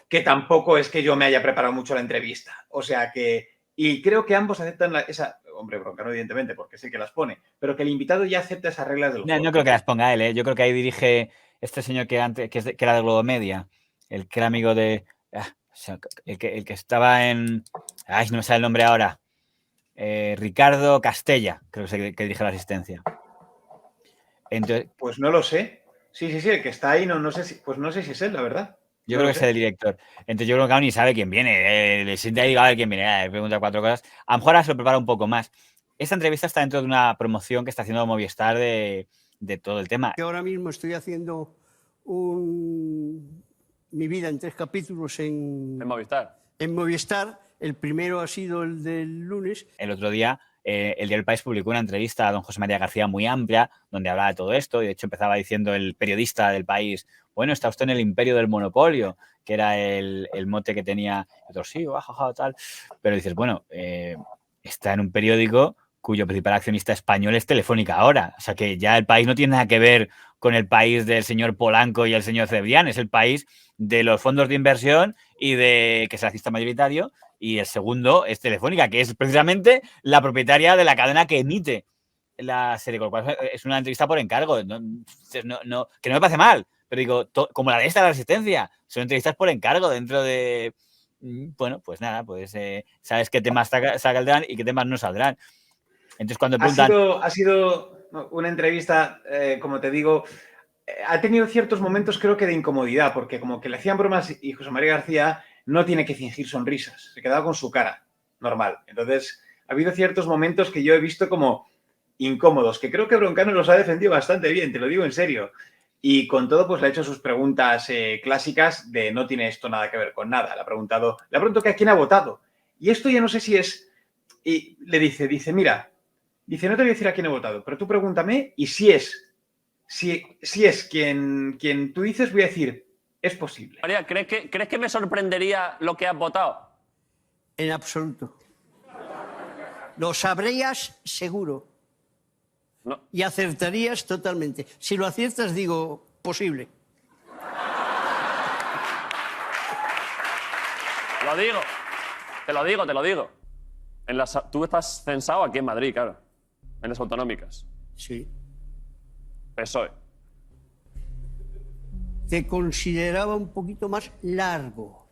que tampoco es que yo me haya preparado mucho la entrevista. O sea que... Y creo que ambos aceptan esa... Hombre, Broncano evidentemente, porque sí que las pone, pero que el invitado ya acepta esas reglas del juego. No creo que las ponga él, ¿eh? Yo creo que ahí dirige este señor que era de Globomedia, el que era amigo de... el que estaba en... Ay, no me sale el nombre ahora. Ricardo Castella, creo que dirige La Resistencia. Entonces, pues no lo sé. Sí, el que está ahí, no sé si es él, la verdad. Yo creo que es el director. Entonces yo creo que Broncano ni sabe quién viene. Le siente ahí a ver quién viene. Le pregunta 4 cosas. A lo mejor ahora se lo prepara un poco más. Esta entrevista está dentro de una promoción que está haciendo Movistar de todo el tema. Yo ahora mismo estoy haciendo mi vida en 3 capítulos en Movistar. En Movistar. El primero ha sido el del lunes. El otro día el Diario El País publicó una entrevista a don José María García muy amplia donde hablaba de todo esto y de hecho empezaba diciendo el periodista del País, bueno, está usted en el imperio del monopolio, que era el mote que tenía. Otros sí, jajaja, tal. Pero dices, bueno, está en un periódico cuyo principal accionista español es Telefónica ahora. O sea que ya el País no tiene nada que ver con el país del señor Polanco y el señor Cebrián, es el país de los fondos de inversión y de que es el accionista mayoritario. Y el segundo es Telefónica, que es precisamente la propietaria de la cadena que emite la serie. Con lo cual es una entrevista por encargo. Que no me parece mal, pero digo, como la de esta, la Resistencia, son entrevistas por encargo dentro de... Bueno, pues nada, pues sabes qué temas saldrán y qué temas no saldrán. Entonces cuando preguntan... Ha sido una entrevista, como te digo, ha tenido ciertos momentos creo que de incomodidad, porque como que le hacían bromas y José María García no tiene que fingir sonrisas, se quedaba con su cara normal. Entonces ha habido ciertos momentos que yo he visto como incómodos, que creo que Broncano los ha defendido bastante bien, te lo digo en serio. Y con todo, pues le ha hecho sus preguntas clásicas de no tiene esto nada que ver con nada. Le ha preguntado que a quién ha votado. Y esto ya no sé si es... Y le dice, mira, no te voy a decir a quién he votado, pero tú pregúntame y si es quien tú dices, voy a decir, es posible. María, ¿crees que me sorprendería lo que has votado? En absoluto. Lo sabrías seguro. No. Y acertarías totalmente. Si lo aciertas, digo, posible. Te lo digo. Tú estás censado aquí en Madrid, claro. En las autonómicas. Sí. PSOE. Te consideraba un poquito más largo.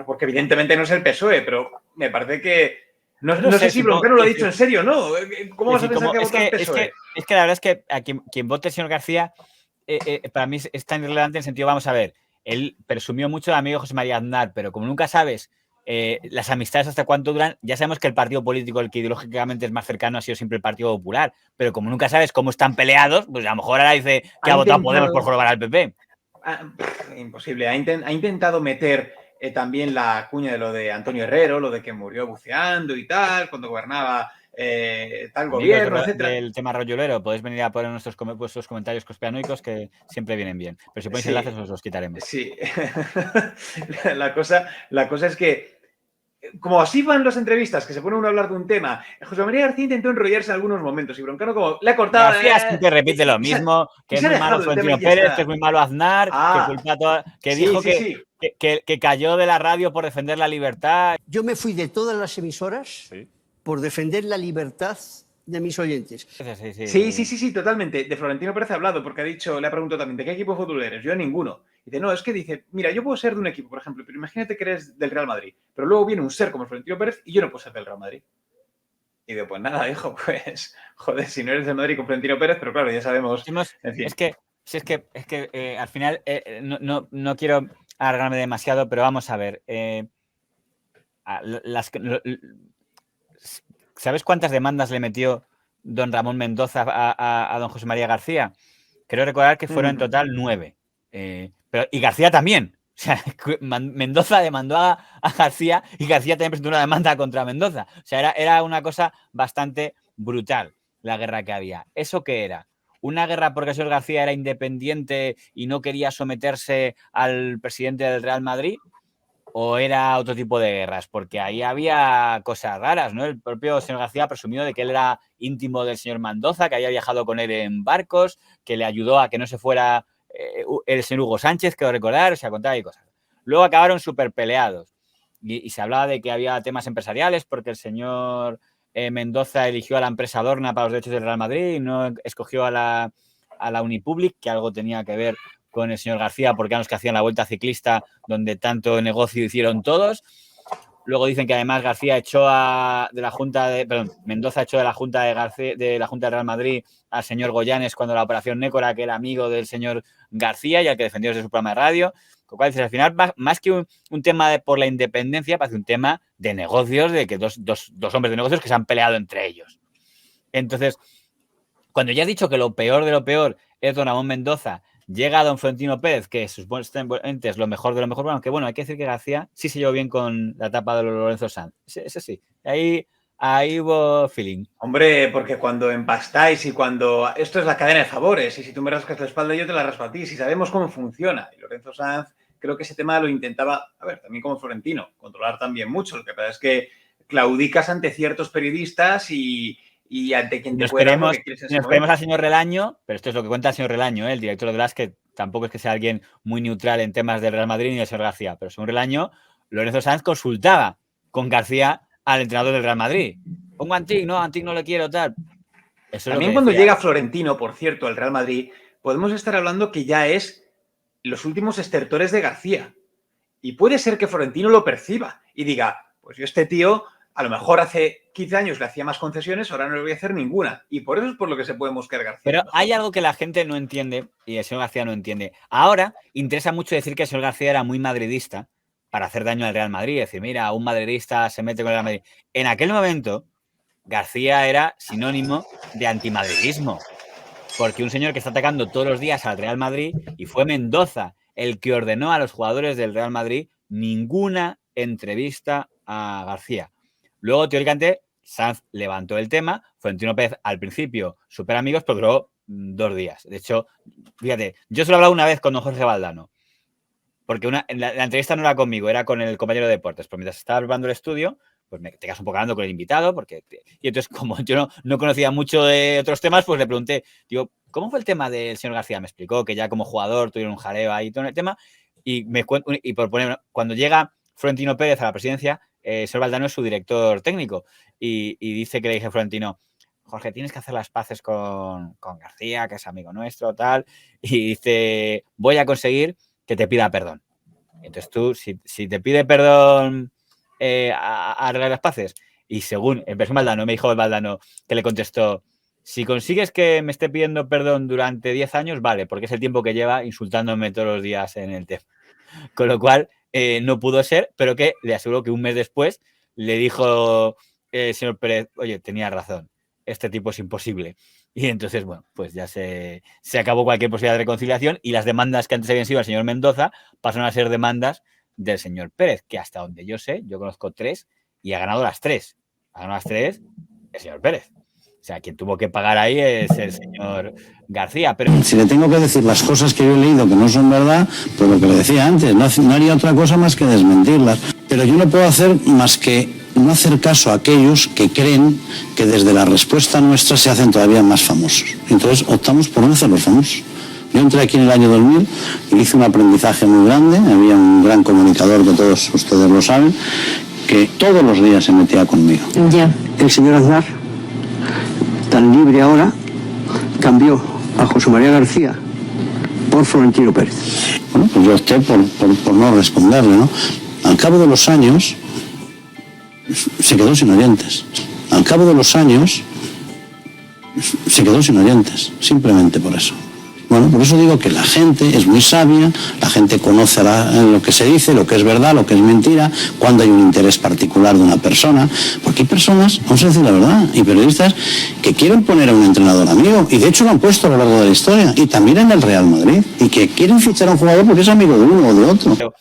Porque evidentemente no es el PSOE, pero me parece que... No sé si Broncano lo ha dicho en serio, ¿no? ¿Cómo vas a pensar que ha votado el PSOE? Es que la verdad es que a quien vote el señor García, para mí es tan irrelevante en el sentido, vamos a ver, él presumió mucho del amigo José María Aznar, pero como nunca sabes las amistades hasta cuánto duran, ya sabemos que el partido político el que ideológicamente es más cercano ha sido siempre el Partido Popular, pero como nunca sabes cómo están peleados, pues a lo mejor ahora dice que ha votado Podemos por jorobar al PP. Imposible. Ha intentado meter también la cuña de lo de Antonio Herrero, lo de que murió buceando y tal, cuando gobernaba tal gobierno, etcétera. El tema rollolero, podéis venir a poner nuestros comentarios conspiranoicos que siempre vienen bien. Pero si ponéis enlaces os los quitaremos. Sí. la cosa es que como así van las entrevistas, que se pone uno a hablar de un tema, José María García intentó enrollarse en algunos momentos y Broncano como le ha cortado... García siempre repite lo mismo, que es muy malo Florentino Pérez, que es muy malo Aznar, que dijo que cayó de la radio por defender la libertad. Yo me fui de todas las emisoras por defender la libertad de mis oyentes. Sí, totalmente. De Florentino Pérez ha hablado porque le ha preguntado también, ¿de qué equipo de fútbol eres? Yo ninguno. Dice, mira, yo puedo ser de un equipo, por ejemplo, pero imagínate que eres del Real Madrid, pero luego viene un ser como Florentino Pérez y yo no puedo ser del Real Madrid. Y digo, pues nada, hijo, pues, joder, si no eres del Madrid con Florentino Pérez, pero claro, ya sabemos. En fin. Es que al final no quiero alargarme demasiado, pero vamos a ver. ¿Sabes cuántas demandas le metió don Ramón Mendoza a don José María García? Creo recordar que fueron en total 9. Y García también. O sea, Mendoza demandó a García y García también presentó una demanda contra Mendoza. O sea, era una cosa bastante brutal la guerra que había. ¿Eso qué era? ¿Una guerra porque el señor García era independiente y no quería someterse al presidente del Real Madrid? ¿O era otro tipo de guerras? Porque ahí había cosas raras, ¿no? El propio señor García presumió de que él era íntimo del señor Mendoza, que había viajado con él en barcos, que le ayudó a que no se fuera el señor Hugo Sánchez, quiero recordar, o sea, contaba y cosas. Luego acabaron súper peleados y se hablaba de que había temas empresariales porque el señor Mendoza eligió a la empresa Dorna para los derechos del Real Madrid y no escogió a la Unipublic, que algo tenía que ver con el señor García porque eran los que hacían la Vuelta Ciclista donde tanto negocio hicieron todos. Luego dicen que además García Mendoza echó de la Junta de la Junta de Real Madrid al señor Goyanes cuando la operación Nécora, que era amigo del señor García y al que defendió desde su programa de radio. Con lo cual, dices, al final, más que un tema por la independencia, parece un tema de negocios, de que dos hombres de negocios que se han peleado entre ellos. Entonces, cuando ya he dicho que lo peor de lo peor es don Ramón Mendoza, llega don Florentino Pérez, que supuestamente es lo mejor de lo mejor, bueno, que bueno, hay que decir que García sí se llevó bien con la etapa de Lorenzo Sanz. Ese sí. Ahí hubo feeling. Hombre, porque cuando empastáis y cuando... Esto es la cadena de favores, y si tú me rascas la espalda yo te la raspo a ti, si sabemos cómo funciona. Y Lorenzo Sanz, creo que ese tema lo intentaba, a ver, también como Florentino, controlar también mucho. Lo que pasa es que claudicas ante ciertos periodistas y ante quien te pueda... Nos queremos al señor Relaño, pero esto es lo que cuenta el señor Relaño, el director de las, que tampoco es que sea alguien muy neutral en temas del Real Madrid ni del señor García, pero según Relaño, Lorenzo Sanz consultaba con García al entrenador del Real Madrid. Pongo a Antic no le quiero, tal. Eso también cuando llega Florentino, por cierto, al Real Madrid, podemos estar hablando que ya es los últimos estertores de García. Y puede ser que Florentino lo perciba y diga, pues yo este tío... A lo mejor hace 15 años le hacía más concesiones, ahora no le voy a hacer ninguna. Y por eso es por lo que se puede mosquear García. Pero hay algo que la gente no entiende y el señor García no entiende. Ahora interesa mucho decir que el señor García era muy madridista para hacer daño al Real Madrid. Es decir, mira, un madridista se mete con el Real Madrid. En aquel momento, García era sinónimo de antimadridismo. Porque un señor que está atacando todos los días al Real Madrid, y fue Mendoza el que ordenó a los jugadores del Real Madrid ninguna entrevista a García. Luego, teóricamente, Sanz levantó el tema. Florentino Pérez, al principio, súper amigos, pero duró 2 días. De hecho, fíjate, yo solo he hablado una vez con don Jorge Valdano, porque la entrevista no era conmigo, era con el compañero de deportes. Pero mientras estaba preparando el estudio, pues te quedas un poco hablando con el invitado, y entonces, como yo no conocía mucho de otros temas, pues le pregunté, digo, ¿cómo fue el tema del señor García? Me explicó que ya como jugador tuvieron un jaleo ahí todo el tema, y por poner, cuando llega Florentino Pérez a la presidencia, el señor Valdano es su director técnico y dice que le dije a Florentino, Jorge, tienes que hacer las paces con García, que es amigo nuestro, tal, y dice, voy a conseguir que te pida perdón. Entonces tú, si te pide perdón, arreglar las paces, y según el versión Valdano, me dijo el Valdano, que le contestó, si consigues que me esté pidiendo perdón durante 10 años, vale, porque es el tiempo que lleva insultándome todos los días en el tema. Con lo cual, no pudo ser, pero que le aseguro que un mes después le dijo el señor Pérez, oye, tenía razón, este tipo es imposible. Y entonces, bueno, pues ya se acabó cualquier posibilidad de reconciliación y las demandas que antes habían sido al señor Mendoza pasaron a ser demandas del señor Pérez, que hasta donde yo sé, yo conozco 3 y ha ganado las 3. Ha ganado las 3 el señor Pérez. O sea, quien tuvo que pagar ahí es el señor García. Pero si le tengo que decir las cosas que yo he leído que no son verdad, pues lo que le decía antes, no haría otra cosa más que desmentirlas. Pero yo no puedo hacer más que no hacer caso a aquellos que creen que desde la respuesta nuestra se hacen todavía más famosos. Entonces optamos por no hacerlos famosos. Yo entré aquí en el año 2000 y hice un aprendizaje muy grande. Había un gran comunicador, que todos ustedes lo saben, que todos los días se metía conmigo. Ya. El señor Aznar, tan libre ahora, cambió a José María García por Florentino Pérez. Bueno, pues yo opté por no responderle, ¿no? Al cabo de los años, se quedó sin oyentes. Al cabo de los años, se quedó sin oyentes, simplemente por eso. Bueno, por eso digo que la gente es muy sabia, la gente conoce lo que se dice, lo que es verdad, lo que es mentira, cuando hay un interés particular de una persona, porque hay personas, vamos a decir la verdad, y periodistas que quieren poner a un entrenador amigo, y de hecho lo han puesto a lo largo de la historia, y también en el Real Madrid, y que quieren fichar a un jugador porque es amigo de uno o de otro.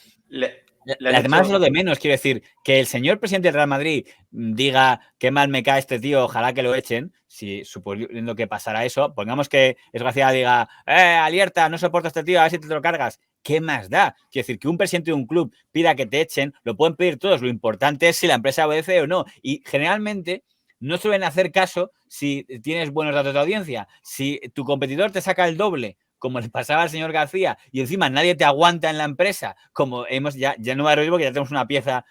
Además, lo de menos, quiero decir, que el señor presidente del Real Madrid diga qué mal me cae este tío, ojalá que lo echen, si suponiendo que pasara eso, pongamos que García diga, alerta, no soporto a este tío, a ver si te lo cargas. ¿Qué más da? Quiero decir, que un presidente de un club pida que te echen, lo pueden pedir todos, lo importante es si la empresa obedece o no. Y generalmente no suelen hacer caso si tienes buenos datos de audiencia. Si tu competidor te saca el doble, como le pasaba al señor García, y encima nadie te aguanta en la empresa, como ya no va a reír porque ya tenemos una pieza,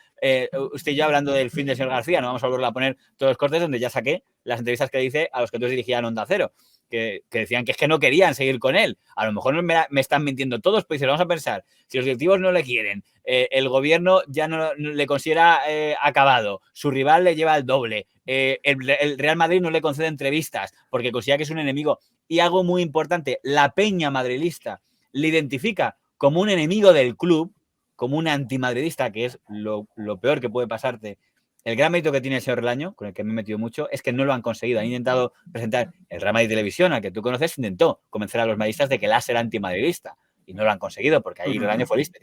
usted y yo hablando del fin del señor García, no vamos a volverla a poner todos los cortes donde ya saqué las entrevistas que dice a los que entonces dirigían Onda Cero. que decían que es que no querían seguir con él. A lo mejor me están mintiendo todos, pero dice, vamos a pensar, si los directivos no le quieren, el gobierno ya no le considera acabado, su rival le lleva el doble, el Real Madrid no le concede entrevistas porque considera que es un enemigo. Y algo muy importante, la peña madrilista le identifica como un enemigo del club, como un antimadridista, que es lo peor que puede pasarte. El gran mérito que tiene el señor Relaño, con el que me he metido mucho, es que no lo han conseguido. Han intentado presentar el Real Madrid Televisión, al que tú conoces, intentó convencer a los madridistas de que el AS era antimadridista. Y no lo han conseguido, porque ahí Relaño fue listo.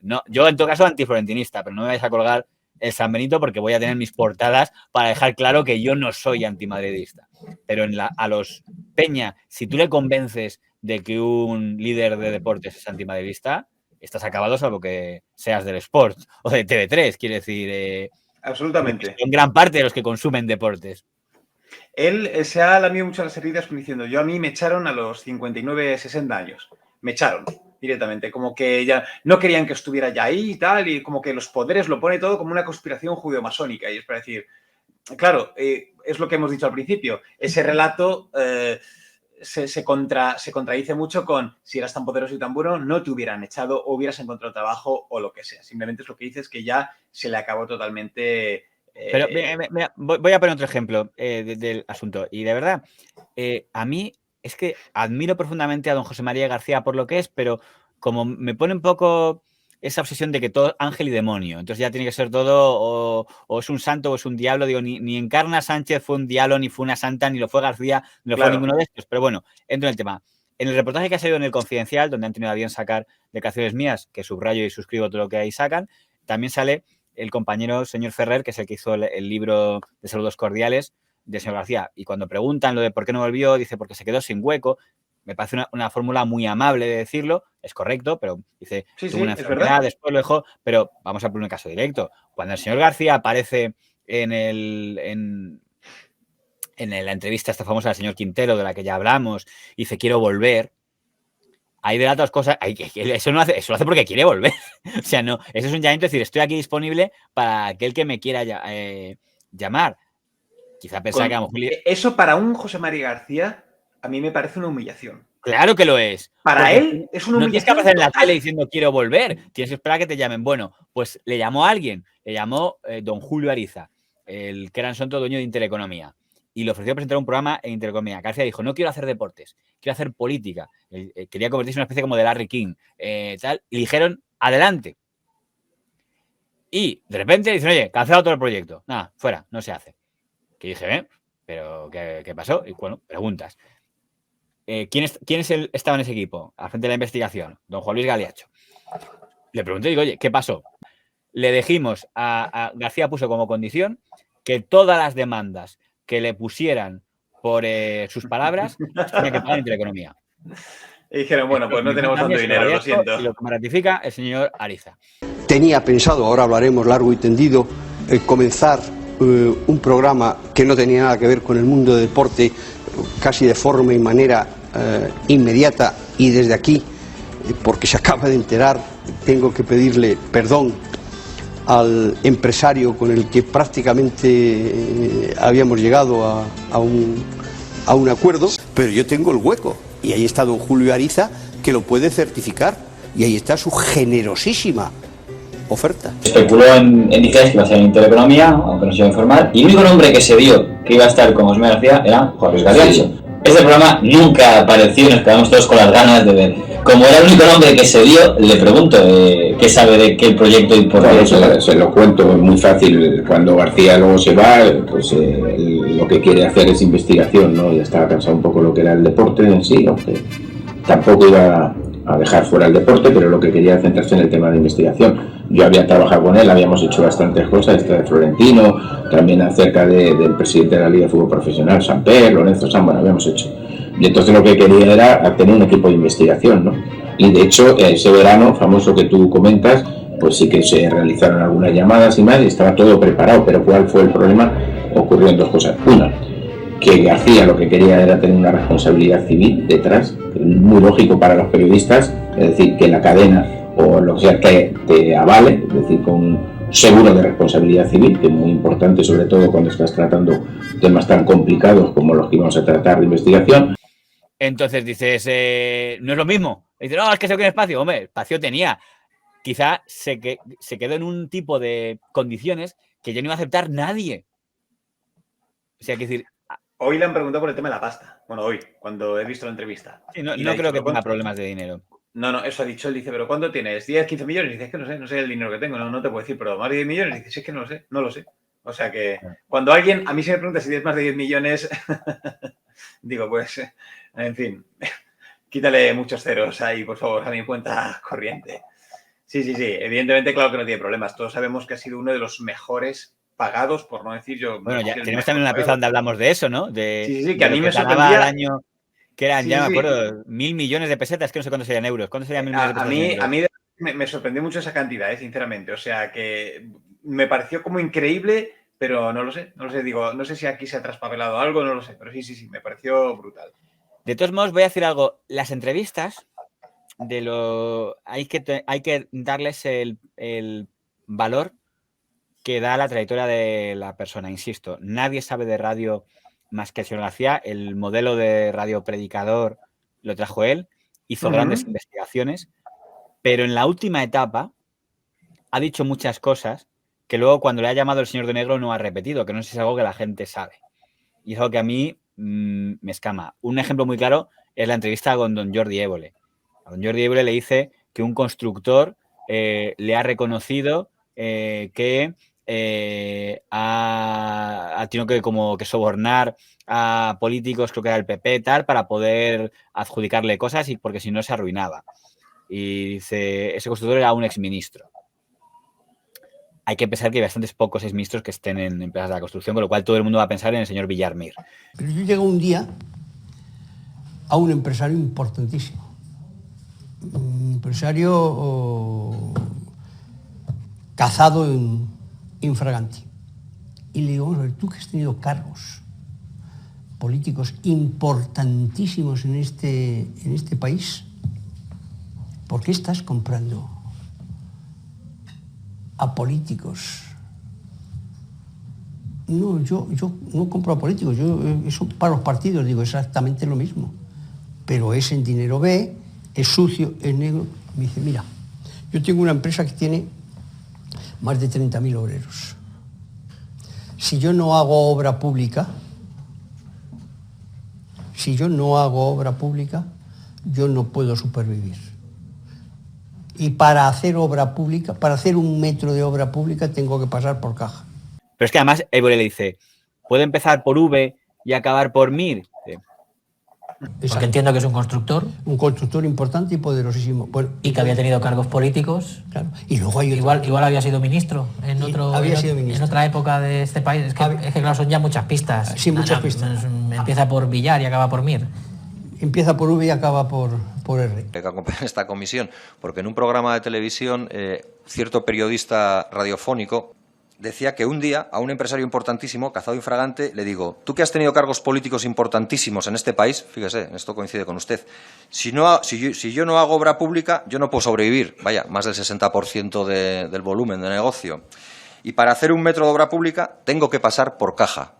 No, yo en todo caso antiflorentinista, pero no me vais a colgar el San Benito porque voy a tener mis portadas para dejar claro que yo no soy antimadridista. Pero a los Peña, si tú le convences de que un líder de deportes es antimadridista, estás acabado, salvo que seas del Sport o de TV3, quiere decir... absolutamente. En gran parte de los que consumen deportes. Él se ha lamido mucho las heridas diciendo, a mí me echaron a los 59, 60 años. Me echaron directamente, como que ya no querían que estuviera ya ahí y tal, y como que los poderes lo pone todo como una conspiración judeo-masónica. Y es para decir, claro, es lo que hemos dicho al principio, ese relato se contradice mucho con si eras tan poderoso y tan bueno, no te hubieran echado o hubieras encontrado trabajo o lo que sea. Simplemente es lo que dices que ya se le acabó totalmente... Pero mira, voy a poner otro ejemplo del asunto. Y de verdad, a mí es que admiro profundamente a don José María García por lo que es, pero como me pone un poco esa obsesión de que todo ángel y demonio, entonces ya tiene que ser todo o es un santo o es un diablo. Digo, ni Encarna Sánchez fue un diablo, ni fue una santa, ni lo fue García, ni lo fue ninguno de estos. Pero bueno, entro en el tema. En el reportaje que ha salido en El Confidencial, donde han tenido a bien sacar declaraciones mías, que subrayo y suscribo todo lo que ahí sacan, también sale el compañero señor Ferrer, que es el que hizo el libro de Saludos Cordiales de señor García. Y cuando preguntan lo de por qué no volvió, dice porque se quedó sin hueco. Me parece una fórmula muy amable de decirlo, es correcto, pero dice, tuvo una enfermedad, después lo dejó, pero vamos a poner un caso directo. Cuando el señor García aparece en la entrevista esta famosa del señor Quintero, de la que ya hablamos, y dice, quiero volver, ahí de las dos cosas, eso lo hace porque quiere volver. O sea, no, eso es un llamamiento, es decir, estoy aquí disponible para aquel que me quiera llamar. Quizá pensaba que a lo mejor... Eso para un José María García, a mí me parece una humillación. Claro que lo es. Para él es una humillación. No tienes que aparecer en la tele diciendo quiero volver. Tienes que esperar a que te llamen. Bueno, pues le llamó a alguien. Le llamó don Julio Ariza, el que era en Sonto dueño de Intereconomía. Y le ofreció presentar un programa en Intereconomía. García dijo, no quiero hacer deportes, quiero hacer política. Quería convertirse en una especie como de Larry King. Tal, y dijeron, adelante. Y de repente dicen, oye, cancelado todo el proyecto. Nada, fuera, no se hace. Que dije, ¿pero qué pasó? Y bueno, preguntas. ¿Quién estaba en ese equipo? Al frente de la investigación, don Juan Luis Galiacho. Le pregunté, digo, oye, ¿qué pasó? Le dijimos a García puso como condición que todas las demandas que le pusieran por sus palabras tenía que pagar Intereconomía. Y dijeron, bueno, pues no tenemos tanto dinero, lo siento. Y lo que me ratifica el señor Ariza. Tenía pensado, ahora hablaremos largo y tendido, comenzar un programa que no tenía nada que ver con el mundo del deporte, casi de forma y manera inmediata, y desde aquí, porque se acaba de enterar, tengo que pedirle perdón al empresario con el que prácticamente habíamos llegado a un acuerdo, pero yo tengo el hueco, y ahí está don Julio Ariza, que lo puede certificar, y ahí está su generosísima oferta. Especuló en Dicas que iba a ser en Intereconomía, aunque no se iba a informar, y el único nombre que se dio que iba a estar con José García era Juan Luis Galiacho. Este programa nunca apareció y nos quedamos todos con las ganas de ver. Como era el único nombre que se dio, le pregunto qué sabe de qué proyecto y por qué. Se lo cuento muy fácil. Cuando García luego se va, pues lo que quiere hacer es investigación, ¿no? Ya estaba cansado un poco lo que era el deporte en sí, aunque tampoco iba a dejar fuera el deporte, pero lo que quería era centrarse en el tema de investigación. Yo había trabajado con él, habíamos hecho bastantes cosas, esta de Florentino, también acerca del presidente de la Liga de Fútbol Profesional, Samper, Lorenzo San, bueno, habíamos hecho. Y entonces lo que quería era tener un equipo de investigación, ¿no? Y de hecho, ese verano famoso que tú comentas, pues sí que se realizaron algunas llamadas y más, y estaba todo preparado, pero ¿cuál fue el problema? Ocurrieron dos cosas. Una, que García lo que quería era tener una responsabilidad civil detrás, muy lógico para los periodistas, es decir, que la cadena o lo que sea que te avale, es decir, con un seguro de responsabilidad civil, que es muy importante, sobre todo cuando estás tratando temas tan complicados como los que íbamos a tratar de investigación. Entonces dices, no es lo mismo. Dice, no, es que se queda espacio. Hombre, espacio tenía. Quizá se quedó en un tipo de condiciones que ya no iba a aceptar nadie. O sea, que decir... Hoy le han preguntado por el tema de la pasta. Bueno, hoy, cuando he visto la entrevista. Sí, no creo que tenga problemas de dinero. No, eso ha dicho. Él dice, ¿pero cuánto tienes? ¿10, 15 millones? Y dice, es que no sé el dinero que tengo. No te puedo decir, pero más de 10 millones. Y dice, es que no lo sé. O sea que cuando alguien, a mí se me pregunta si tienes más de 10 millones, digo, pues, en fin, quítale muchos ceros ahí, por favor, a mi cuenta corriente. Sí. Evidentemente, claro que no tiene problemas. Todos sabemos que ha sido uno de los mejores pagados, por no decir yo. Bueno, ya tenemos también una pieza donde hablamos de eso, ¿no? Sí, que a mí me sorprendía al año, que eran, ya me acuerdo, 1.000 millones de pesetas, que no sé cuántos serían euros. ¿Cuántos serían 1.000 millones de pesetas? A mí me sorprendió mucho esa cantidad, sinceramente. O sea, que me pareció como increíble, pero no lo sé, digo, no sé si aquí se ha traspapelado algo, no lo sé, pero sí, me pareció brutal. De todos modos, voy a decir algo. Las entrevistas, hay que darles el valor que da la trayectoria de la persona. Insisto, nadie sabe de radio más que el señor García. El modelo de radio predicador lo trajo él, hizo grandes investigaciones, pero en la última etapa ha dicho muchas cosas que luego cuando le ha llamado el señor de negro no ha repetido, que no sé si es algo que la gente sabe. Y es algo que a mí me escama. Un ejemplo muy claro es la entrevista con don Jordi Évole. A don Jordi Évole le dice que un constructor le ha reconocido que ha tenido que sobornar a políticos, creo que era el PP, tal, para poder adjudicarle cosas y porque si no se arruinaba. Y dice, ese constructor era un exministro. Hay que pensar que hay bastantes pocos exministros que estén en empresas de la construcción, con lo cual todo el mundo va a pensar en el señor Villarmir. Pero yo llego un día a un empresario importantísimo. Un empresario cazado en infraganti. Y le digo, vamos a ver, tú que has tenido cargos políticos importantísimos en este país, ¿por qué estás comprando a políticos? No, yo no compro a políticos, eso para los partidos digo exactamente lo mismo, pero es en dinero B, es sucio, es negro. Me dice, mira, yo tengo una empresa que tiene más de 30.000 obreros. Si yo no hago obra pública, yo no puedo supervivir. Y para hacer obra pública, para hacer un metro de obra pública, tengo que pasar por caja. Pero es que además Évole le dice, ¿puedo empezar por V y acabar por MIR? Porque entiendo que es un constructor. Un constructor importante y poderosísimo. Bueno, y que había tenido cargos políticos. Claro. Y luego hay igual había sido ministro en otra época de este país. Es que claro, son ya muchas pistas. Sí, muchas pistas. Empieza por Villar y acaba por MIR. Empieza por V y acaba por R. Esta comisión, porque en un programa de televisión, cierto periodista radiofónico decía que un día a un empresario importantísimo, cazado infragante, le digo, tú que has tenido cargos políticos importantísimos en este país, fíjese, esto coincide con usted, si yo no hago obra pública, yo no puedo sobrevivir, vaya, más del 60% del volumen de negocio. Y para hacer un metro de obra pública tengo que pasar por caja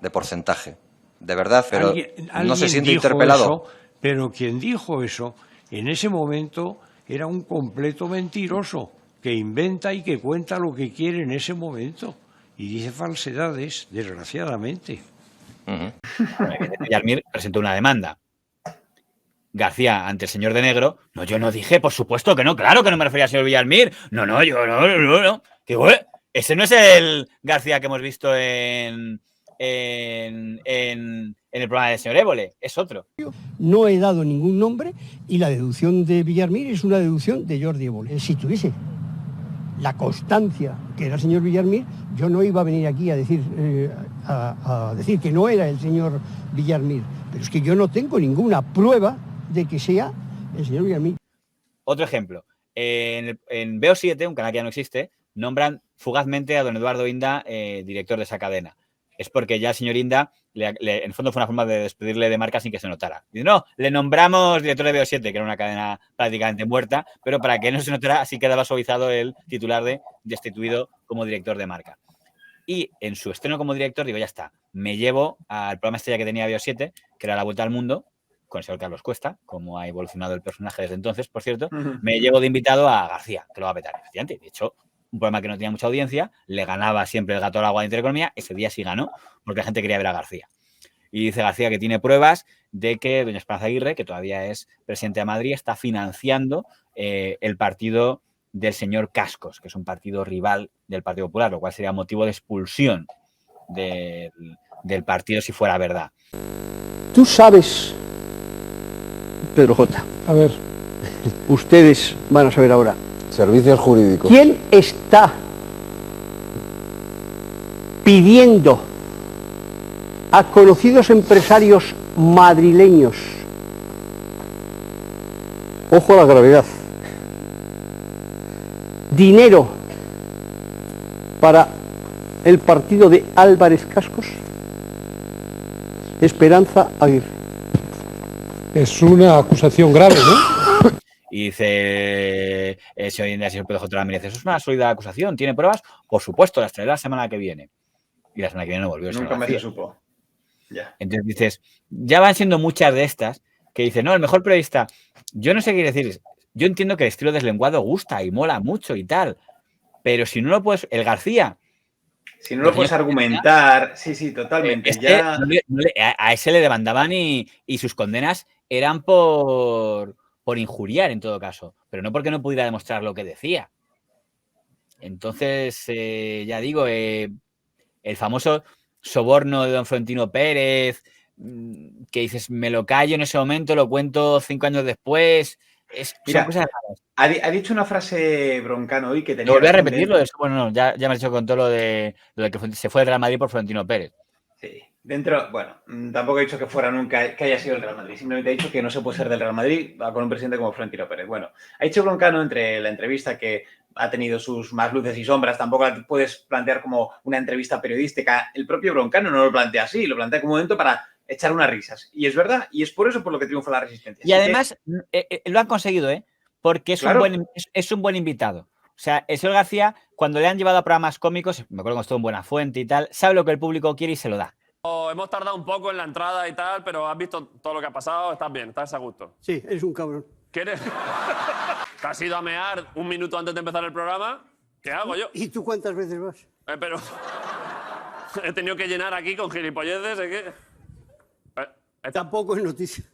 de porcentaje. De verdad, pero no se siente interpelado. Eso, pero quien dijo eso, en ese momento era un completo mentiroso, que inventa y que cuenta lo que quiere en ese momento. Y dice falsedades, desgraciadamente. Villarmir presentó una demanda. García, ante el señor de negro, no, yo no dije, por supuesto que no, claro que no me refería al señor Villarmir. No, yo no. Que, ese no es el García que hemos visto en el programa del señor Évole, es otro. No he dado ningún nombre y la deducción de Villarmir es una deducción de Jordi Évole. Si tuviese la constancia que era el señor Villarmir, yo no iba a venir aquí a decir que no era el señor Villarmir, pero es que yo no tengo ninguna prueba de que sea el señor Villarmir. Otro ejemplo, en Veo7, un canal que ya no existe, nombran fugazmente a don Eduardo Inda director de esa cadena. Es porque ya el señor Inda, en el fondo fue una forma de despedirle de marca sin que se notara. Dice, no, le nombramos director de Veo7, que era una cadena prácticamente muerta, pero para que no se notara, así quedaba suavizado el titular de destituido como director de marca. Y en su estreno como director, digo, ya está, me llevo al programa estrella que tenía Veo7, que era La Vuelta al Mundo, con el señor Carlos Cuesta, como ha evolucionado el personaje desde entonces, por cierto, me llevo de invitado a García, que lo va a petar, efectivamente. De hecho, un programa que no tenía mucha audiencia, le ganaba siempre el gato al agua de Intereconomía, ese día sí ganó, porque la gente quería ver a García. Y dice García que tiene pruebas de que doña Esperanza Aguirre, que todavía es presidente de Madrid, está financiando el partido del señor Cascos, que es un partido rival del Partido Popular, lo cual sería motivo de expulsión del partido si fuera verdad. Tú sabes, Pedro J. A ver. Ustedes van a saber ahora. Servicios jurídicos. ¿Quién está pidiendo a conocidos empresarios madrileños, ojo a la gravedad, dinero para el partido de Álvarez Cascos? Esperanza Aguirre. Es una acusación grave, ¿no? Y dice el señor Pedro J. Ramírez, eso es una sólida acusación, ¿tiene pruebas? Por supuesto, las traerá la semana que viene. Y la semana que viene no volvió. Nunca más se supo. Ya. Entonces dices, ya van siendo muchas de estas que dicen, no, el mejor periodista. Yo no sé qué quiere decir. Yo entiendo que el estilo deslenguado gusta y mola mucho y tal. Pero si no lo puedes... El García... Si no lo puedes argumentar... Sí, totalmente. Ya... A ese le demandaban y sus condenas eran por injuriar en todo caso. Pero no porque no pudiera demostrar lo que decía. Entonces, ya digo, el famoso soborno de don Florentino Pérez, que dices, me lo callo en ese momento, lo cuento 5 años después. Mira, ha dicho una frase Broncano hoy que tenía... Volví a repetirlo, eso, bueno, no, ya me has dicho con todo lo de que se fue del Real Madrid por Florentino Pérez. Sí, tampoco he dicho que fuera nunca, que haya sido el Real Madrid, simplemente he dicho que no se puede ser del Real Madrid con un presidente como Florentino Pérez. Bueno, ha dicho Broncano entre la entrevista que ha tenido sus más luces y sombras, tampoco la puedes plantear como una entrevista periodística. El propio Broncano no lo plantea así, lo plantea como un momento para echar unas risas. Y es verdad, y es por eso por lo que triunfa la Resistencia. Y además lo han conseguido, porque es, claro, es un buen invitado. O sea, el señor García, cuando le han llevado a programas cómicos, me acuerdo que estuvo en Buenafuente y tal, sabe lo que el público quiere y se lo da. Hemos tardado un poco en la entrada y tal, pero has visto todo lo que ha pasado, estás bien, estás a gusto. Sí, eres un cabrón. ¿Quieres? ¿Te has ido a mear un minuto antes de empezar el programa? ¿Qué hago yo? ¿Y tú cuántas veces vas? Pero he tenido que llenar aquí con gilipolleces, Tampoco es noticia.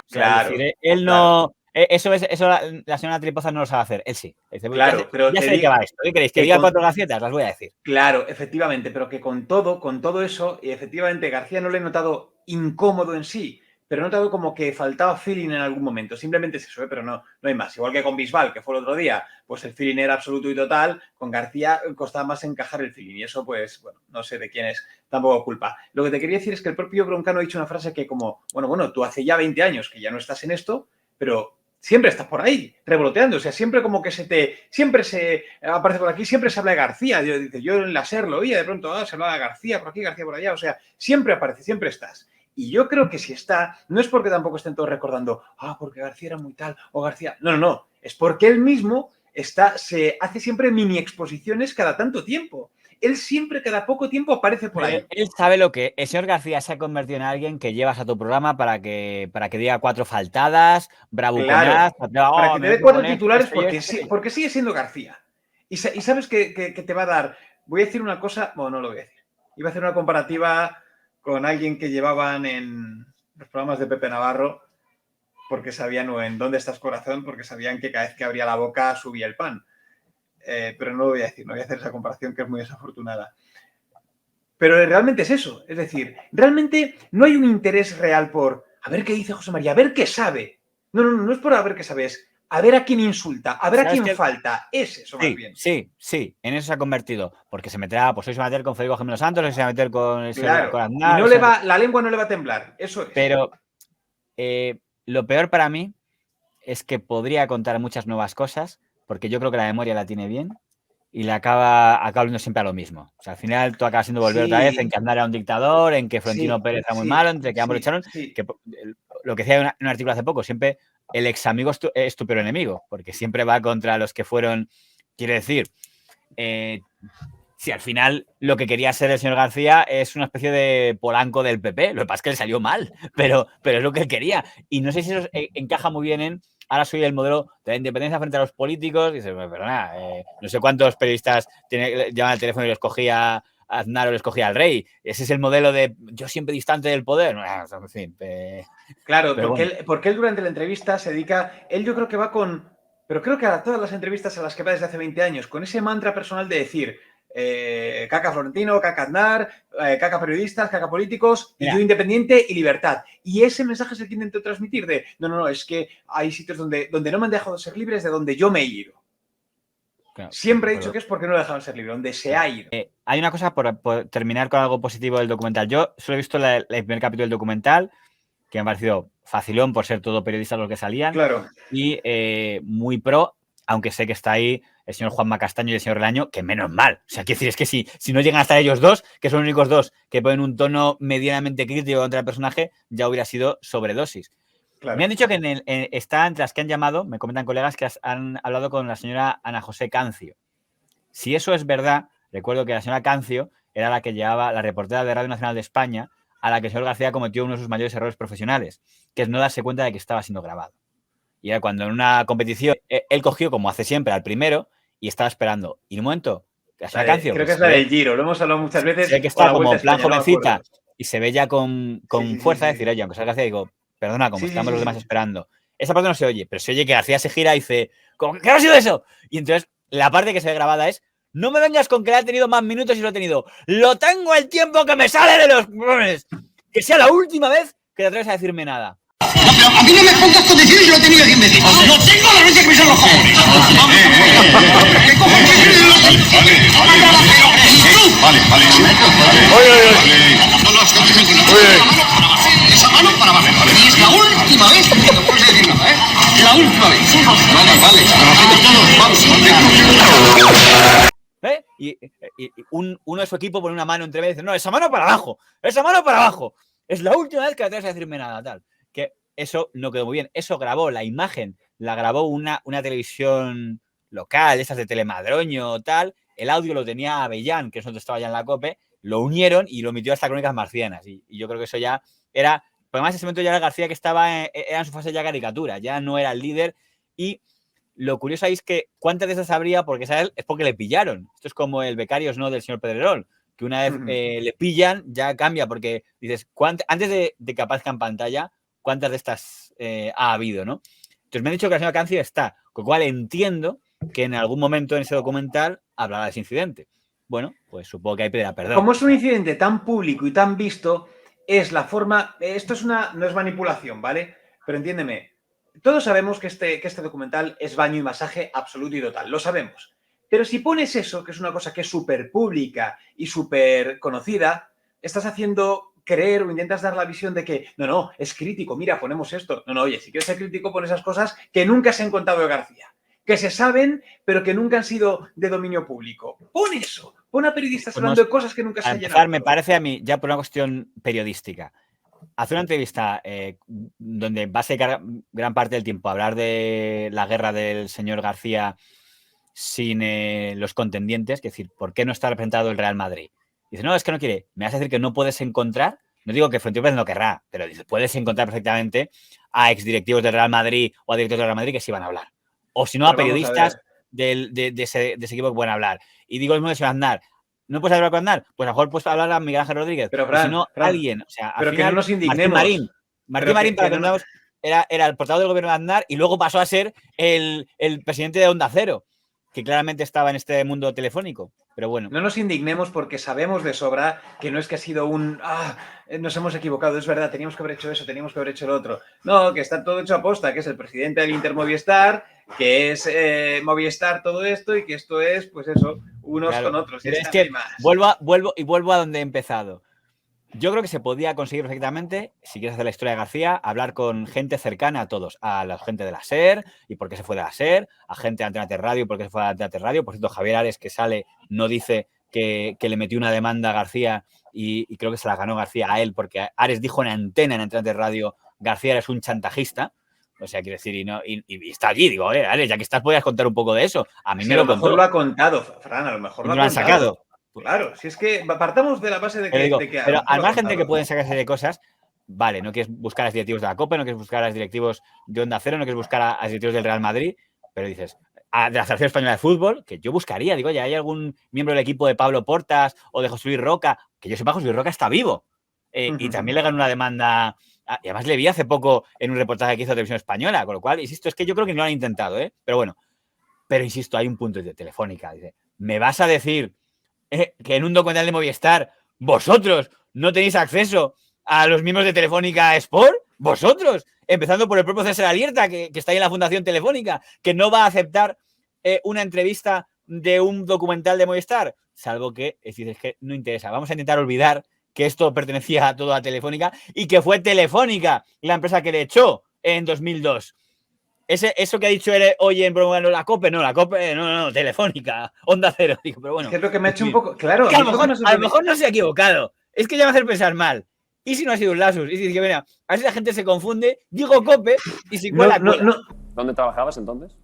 Claro. Decir, él no... Eso la señora Tripoza no lo sabe hacer, él sí. Dice, claro, pero ya sé de qué va esto. ¿Qué queréis? ¿Que diga 4 gacietas? Las voy a decir. Claro, efectivamente, pero que con todo eso, efectivamente, García no le he notado incómodo en sí, pero he notado como que faltaba feeling en algún momento. Simplemente es eso, pero no hay más. Igual que con Bisbal, que fue el otro día, pues el feeling era absoluto y total. Con García costaba más encajar el feeling. Y eso, pues, bueno, no sé de quién es tampoco culpa. Lo que te quería decir es que el propio Broncano ha dicho una frase que como, bueno, tú hace ya 20 años que ya no estás en esto, pero siempre estás por ahí, revoloteando. O sea, siempre como que siempre se aparece por aquí, siempre se habla de García. Yo en la SER lo oía, de pronto se hablaba de García por aquí, García por allá. O sea, siempre aparece, siempre estás. Y yo creo que si está, no es porque tampoco estén todos recordando, porque García era muy tal, o García... No. Es porque él mismo se hace siempre mini exposiciones cada tanto tiempo. Él siempre, cada poco tiempo, aparece por ahí. Él sabe lo que... El señor García se ha convertido en alguien que llevas a tu programa para que diga 4 faltadas, bravuconadas... Claro, para que te dé 4 titulares porque sigue siendo García. Y sabes que te va a dar... Voy a decir una cosa... Bueno, no lo voy a decir. Iba a hacer una comparativa con alguien que llevaban en los programas de Pepe Navarro porque sabían, o en ¿Dónde estás, corazón? Porque sabían que cada vez que abría la boca subía el pan. Pero no lo voy a decir, no voy a hacer esa comparación que es muy desafortunada. Pero realmente es eso. Es decir, realmente no hay un interés real por a ver qué dice José María, a ver qué sabe. No es por a ver qué sabe, es a ver a quién insulta, a ver a quién falta. Es eso más bien. Sí, en eso se ha convertido. Porque se meterá, pues hoy se va a meter con Federico Jiménez Santos, hoy se va a meter con Aznar. Y la lengua no le va a temblar, eso es. Pero lo peor para mí es que podría contar muchas nuevas cosas, porque yo creo que la memoria la tiene bien y le acaba volviendo siempre a lo mismo. O sea, al final tú acabas siendo volver otra vez en que Aznar era un dictador, en que Florentino Pérez era muy malo, entre que ambos lo echaron. Que, lo que decía en un artículo hace poco, siempre el ex amigo es tu peor enemigo, porque siempre va contra los que fueron, quiere decir, si al final lo que quería ser el señor García es una especie de Polanco del PP. Lo que pasa es que le salió mal, pero es lo que él quería. Y no sé si eso encaja muy bien en ahora soy el modelo de la independencia frente a los políticos. Y dices, perdona, no sé cuántos periodistas llaman al teléfono y les cogía a Aznar o les cogía al rey. Ese es el modelo de yo siempre distante del poder. En fin, claro, porque él durante la entrevista se dedica, él yo creo que va con, pero creo que a todas las entrevistas a las que va desde hace 20 años, con ese mantra personal de decir caca Florentino, caca Aznar, caca periodistas, caca políticos, y yo independiente y libertad. Y ese mensaje se tiene que transmitir de, no, es que hay sitios donde no me han dejado ser libres, de donde yo me he ido. Claro, siempre he dicho que es porque no dejaron ser libre, donde se ha ido. Hay una cosa, por terminar con algo positivo del documental. Yo solo he visto el primer capítulo del documental, que me ha parecido facilón por ser todo periodistas los que salían. Claro. Y muy pro, aunque sé que está ahí el señor Juanma Castaño y el señor Relaño, que menos mal. O sea, quiero decir, es que si no llegan a estar ellos dos, que son los únicos dos que ponen un tono medianamente crítico contra el personaje, ya hubiera sido sobredosis. Claro. Me han dicho que está entre las que han llamado, me comentan colegas, que han hablado con la señora Ana José Cancio. Si eso es verdad, recuerdo que la señora Cancio era la que llevaba, la reportera de Radio Nacional de España, a la que el señor García cometió uno de sus mayores errores profesionales, que es no darse cuenta de que estaba siendo grabado. Y era cuando en una competición él cogió, como hace siempre, al primero y estaba esperando. Y en un momento, la señora Cancio... Creo que es la del Giro, lo hemos hablado muchas veces. Sé que está como plan jovencita y se ve ya con fuerza decir, oye, aunque sea García, digo, perdona, como estamos los demás esperando. Esa parte no se oye, pero se oye que García se gira y dice, ¿qué ha sido eso? Y entonces la parte que se ve grabada es, no me vengas con que le ha tenido más minutos y lo he tenido. Lo tengo el tiempo que me sale de los cojones. Que sea la última vez que te atreves a decirme nada. No, pero a mí no me pongas condiciones y lo he tenido 10 veces. No tengo la vez que me son los cojones. ¿Qué cojones? Vale. Esa mano para abajo. Y es la última vez que no puedes decir nada, ¿eh? La última vez. Vale. Vamos. Y uno de su equipo pone una mano entre medio y dice, no, esa mano para abajo. Es la última vez que te atreves a decirme nada, tal. Que eso no quedó muy bien. Eso grabó la imagen, la grabó una televisión local, esas de Telemadroño o tal. El audio lo tenía Avellán, que es donde estaba ya en la COPE, lo unieron y lo emitió hasta Crónicas Marcianas. Y yo creo que eso ya era... Porque además ese momento ya era García que era en su fase ya caricatura, ya no era el líder. Y lo curioso ahí es que cuántas de esas habría, porque ¿sabes? Es porque le pillaron. Esto es como el Becarios, ¿no?, del señor Pedrerol, que una vez le pillan, ya cambia, porque dices, antes de que aparezca en pantalla, ¿cuántas de estas ha habido, no? Entonces me han dicho que la señora Cancio está, con lo cual entiendo que en algún momento en ese documental hablará de ese incidente. Bueno, pues supongo que hay pedirá perdón. Como es un incidente tan público y tan visto, es la forma... Esto no es manipulación, ¿vale? Pero entiéndeme, todos sabemos que este documental es baño y masaje absoluto y total, lo sabemos. Pero si pones eso, que es una cosa que es súper pública y súper conocida, estás haciendo creer o intentas dar la visión de que, no, es crítico, mira, ponemos esto. No, oye, si quieres ser crítico, pon esas cosas que nunca se han contado de García, que se saben, pero que nunca han sido de dominio público. Pon eso, pon a periodistas hablando de cosas que nunca se han llenado. Me parece a mí, ya por una cuestión periodística, hacer una entrevista donde va a ser gran parte del tiempo hablar de la guerra del señor García sin los contendientes, es decir, ¿por qué no está representado el Real Madrid? Dice, no, es que no quiere. ¿Me vas a decir que no puedes encontrar? No digo que Florentino Pérez no querrá, pero dice, puedes encontrar perfectamente a exdirectivos del Real Madrid o a directores del Real Madrid que sí van a hablar. O si no, a periodistas de ese equipo que pueden hablar. Y digo lo mismo de señor Aznar. ¿No puedes hablar con Aznar? Pues a lo mejor puedes hablar a Miguel Ángel Rodríguez. Pero, Fran, si no, alguien. O sea, pero al final, que no nos indignemos. Martín Marín, para que no era el portavoz del gobierno de Aznar y luego pasó a ser el presidente de Onda Cero, que claramente estaba en este mundo telefónico. Pero bueno. No nos indignemos porque sabemos de sobra que no es que ha sido nos hemos equivocado, es verdad, teníamos que haber hecho eso, teníamos que haber hecho lo otro. No, que está todo hecho a posta, que es el presidente del Inter Movistar, que es Movistar todo esto y que esto es, pues eso, unos con otros. Es que vuelvo a donde he empezado. Yo creo que se podía conseguir perfectamente, si quieres hacer la historia de García, hablar con gente cercana a todos, a la gente de la SER y por qué se fue de la SER, a gente de Antena T Radio y por qué se fue de Antena T Radio. Por cierto, Javier Ares, que sale, no dice que le metió una demanda a García y creo que se la ganó García a él, porque Ares dijo en Antena T Radio, García es un chantajista. O sea, quiero decir, y está allí, digo, Ares, ya que estás, podías contar un poco de eso. A mí me lo contó. A lo mejor lo ha contado, Fran, a lo mejor lo ha contado. Sacado. Claro, si es que partamos de la base de que... Pero al margen de que pueden sacarse de cosas, vale, no quieres buscar a los directivos de la COPE, no quieres buscar a los directivos de Onda Cero, no quieres buscar a los directivos del Real Madrid, pero dices, de la Asociación Española de Fútbol, que yo buscaría, digo, ya hay algún miembro del equipo de Pablo Portas o de José Luis Roca, que yo sepa, José Luis Roca está vivo. Y también le ganó una demanda, y además le vi hace poco en un reportaje que hizo Televisión Española, con lo cual, insisto, es que yo creo que no lo han intentado, pero bueno, pero insisto, hay un punto de Telefónica, dice, ¿me vas a decir que en un documental de Movistar vosotros no tenéis acceso a los miembros de Telefónica Sport? ¿Vosotros? Empezando por el propio César Alierta, que está ahí en la Fundación Telefónica, que no va a aceptar una entrevista de un documental de Movistar, salvo que es decir, es que no interesa. Vamos a intentar olvidar que esto pertenecía a todo a Telefónica y que fue Telefónica la empresa que le echó en 2002. Eso que ha dicho hoy en broma, la COPE, no, Telefónica, Onda Cero. Digo, pero bueno. Es lo que me ha hecho un poco... Claro, que a lo mejor no se ha equivocado. Es que ya me hace pensar mal. ¿Y si no ha sido un lapsus? Y si que, mira, a ver si la gente se confunde, digo COPE y si cuela, cuela. ¿Dónde trabajabas entonces?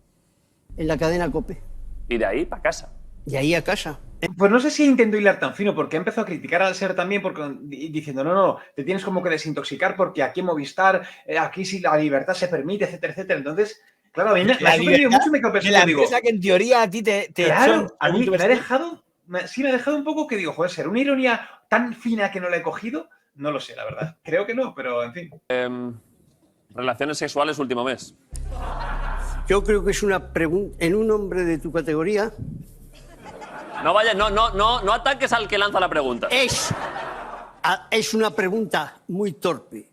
En la cadena COPE. ¿Y de ahí para casa? De ahí a casa. Pues no sé si intento hilar tan fino, porque he empezado a criticar al SER también diciendo, no, te tienes como que desintoxicar porque aquí en Movistar, aquí sí la libertad se permite, etcétera, etcétera. Entonces, claro, a mí me ha sorprendido mucho y me quedo pensando, la empresa que en teoría a ti te claro, a mí me ha dejado un poco que digo, joder, ¿será una ironía tan fina que no la he cogido? No lo sé, la verdad. Creo que no, pero en fin. Relaciones sexuales último mes. Yo creo que es una pregunta en un hombre de tu categoría. No vayas, no ataques al que lanza la pregunta. Es una pregunta muy torpe.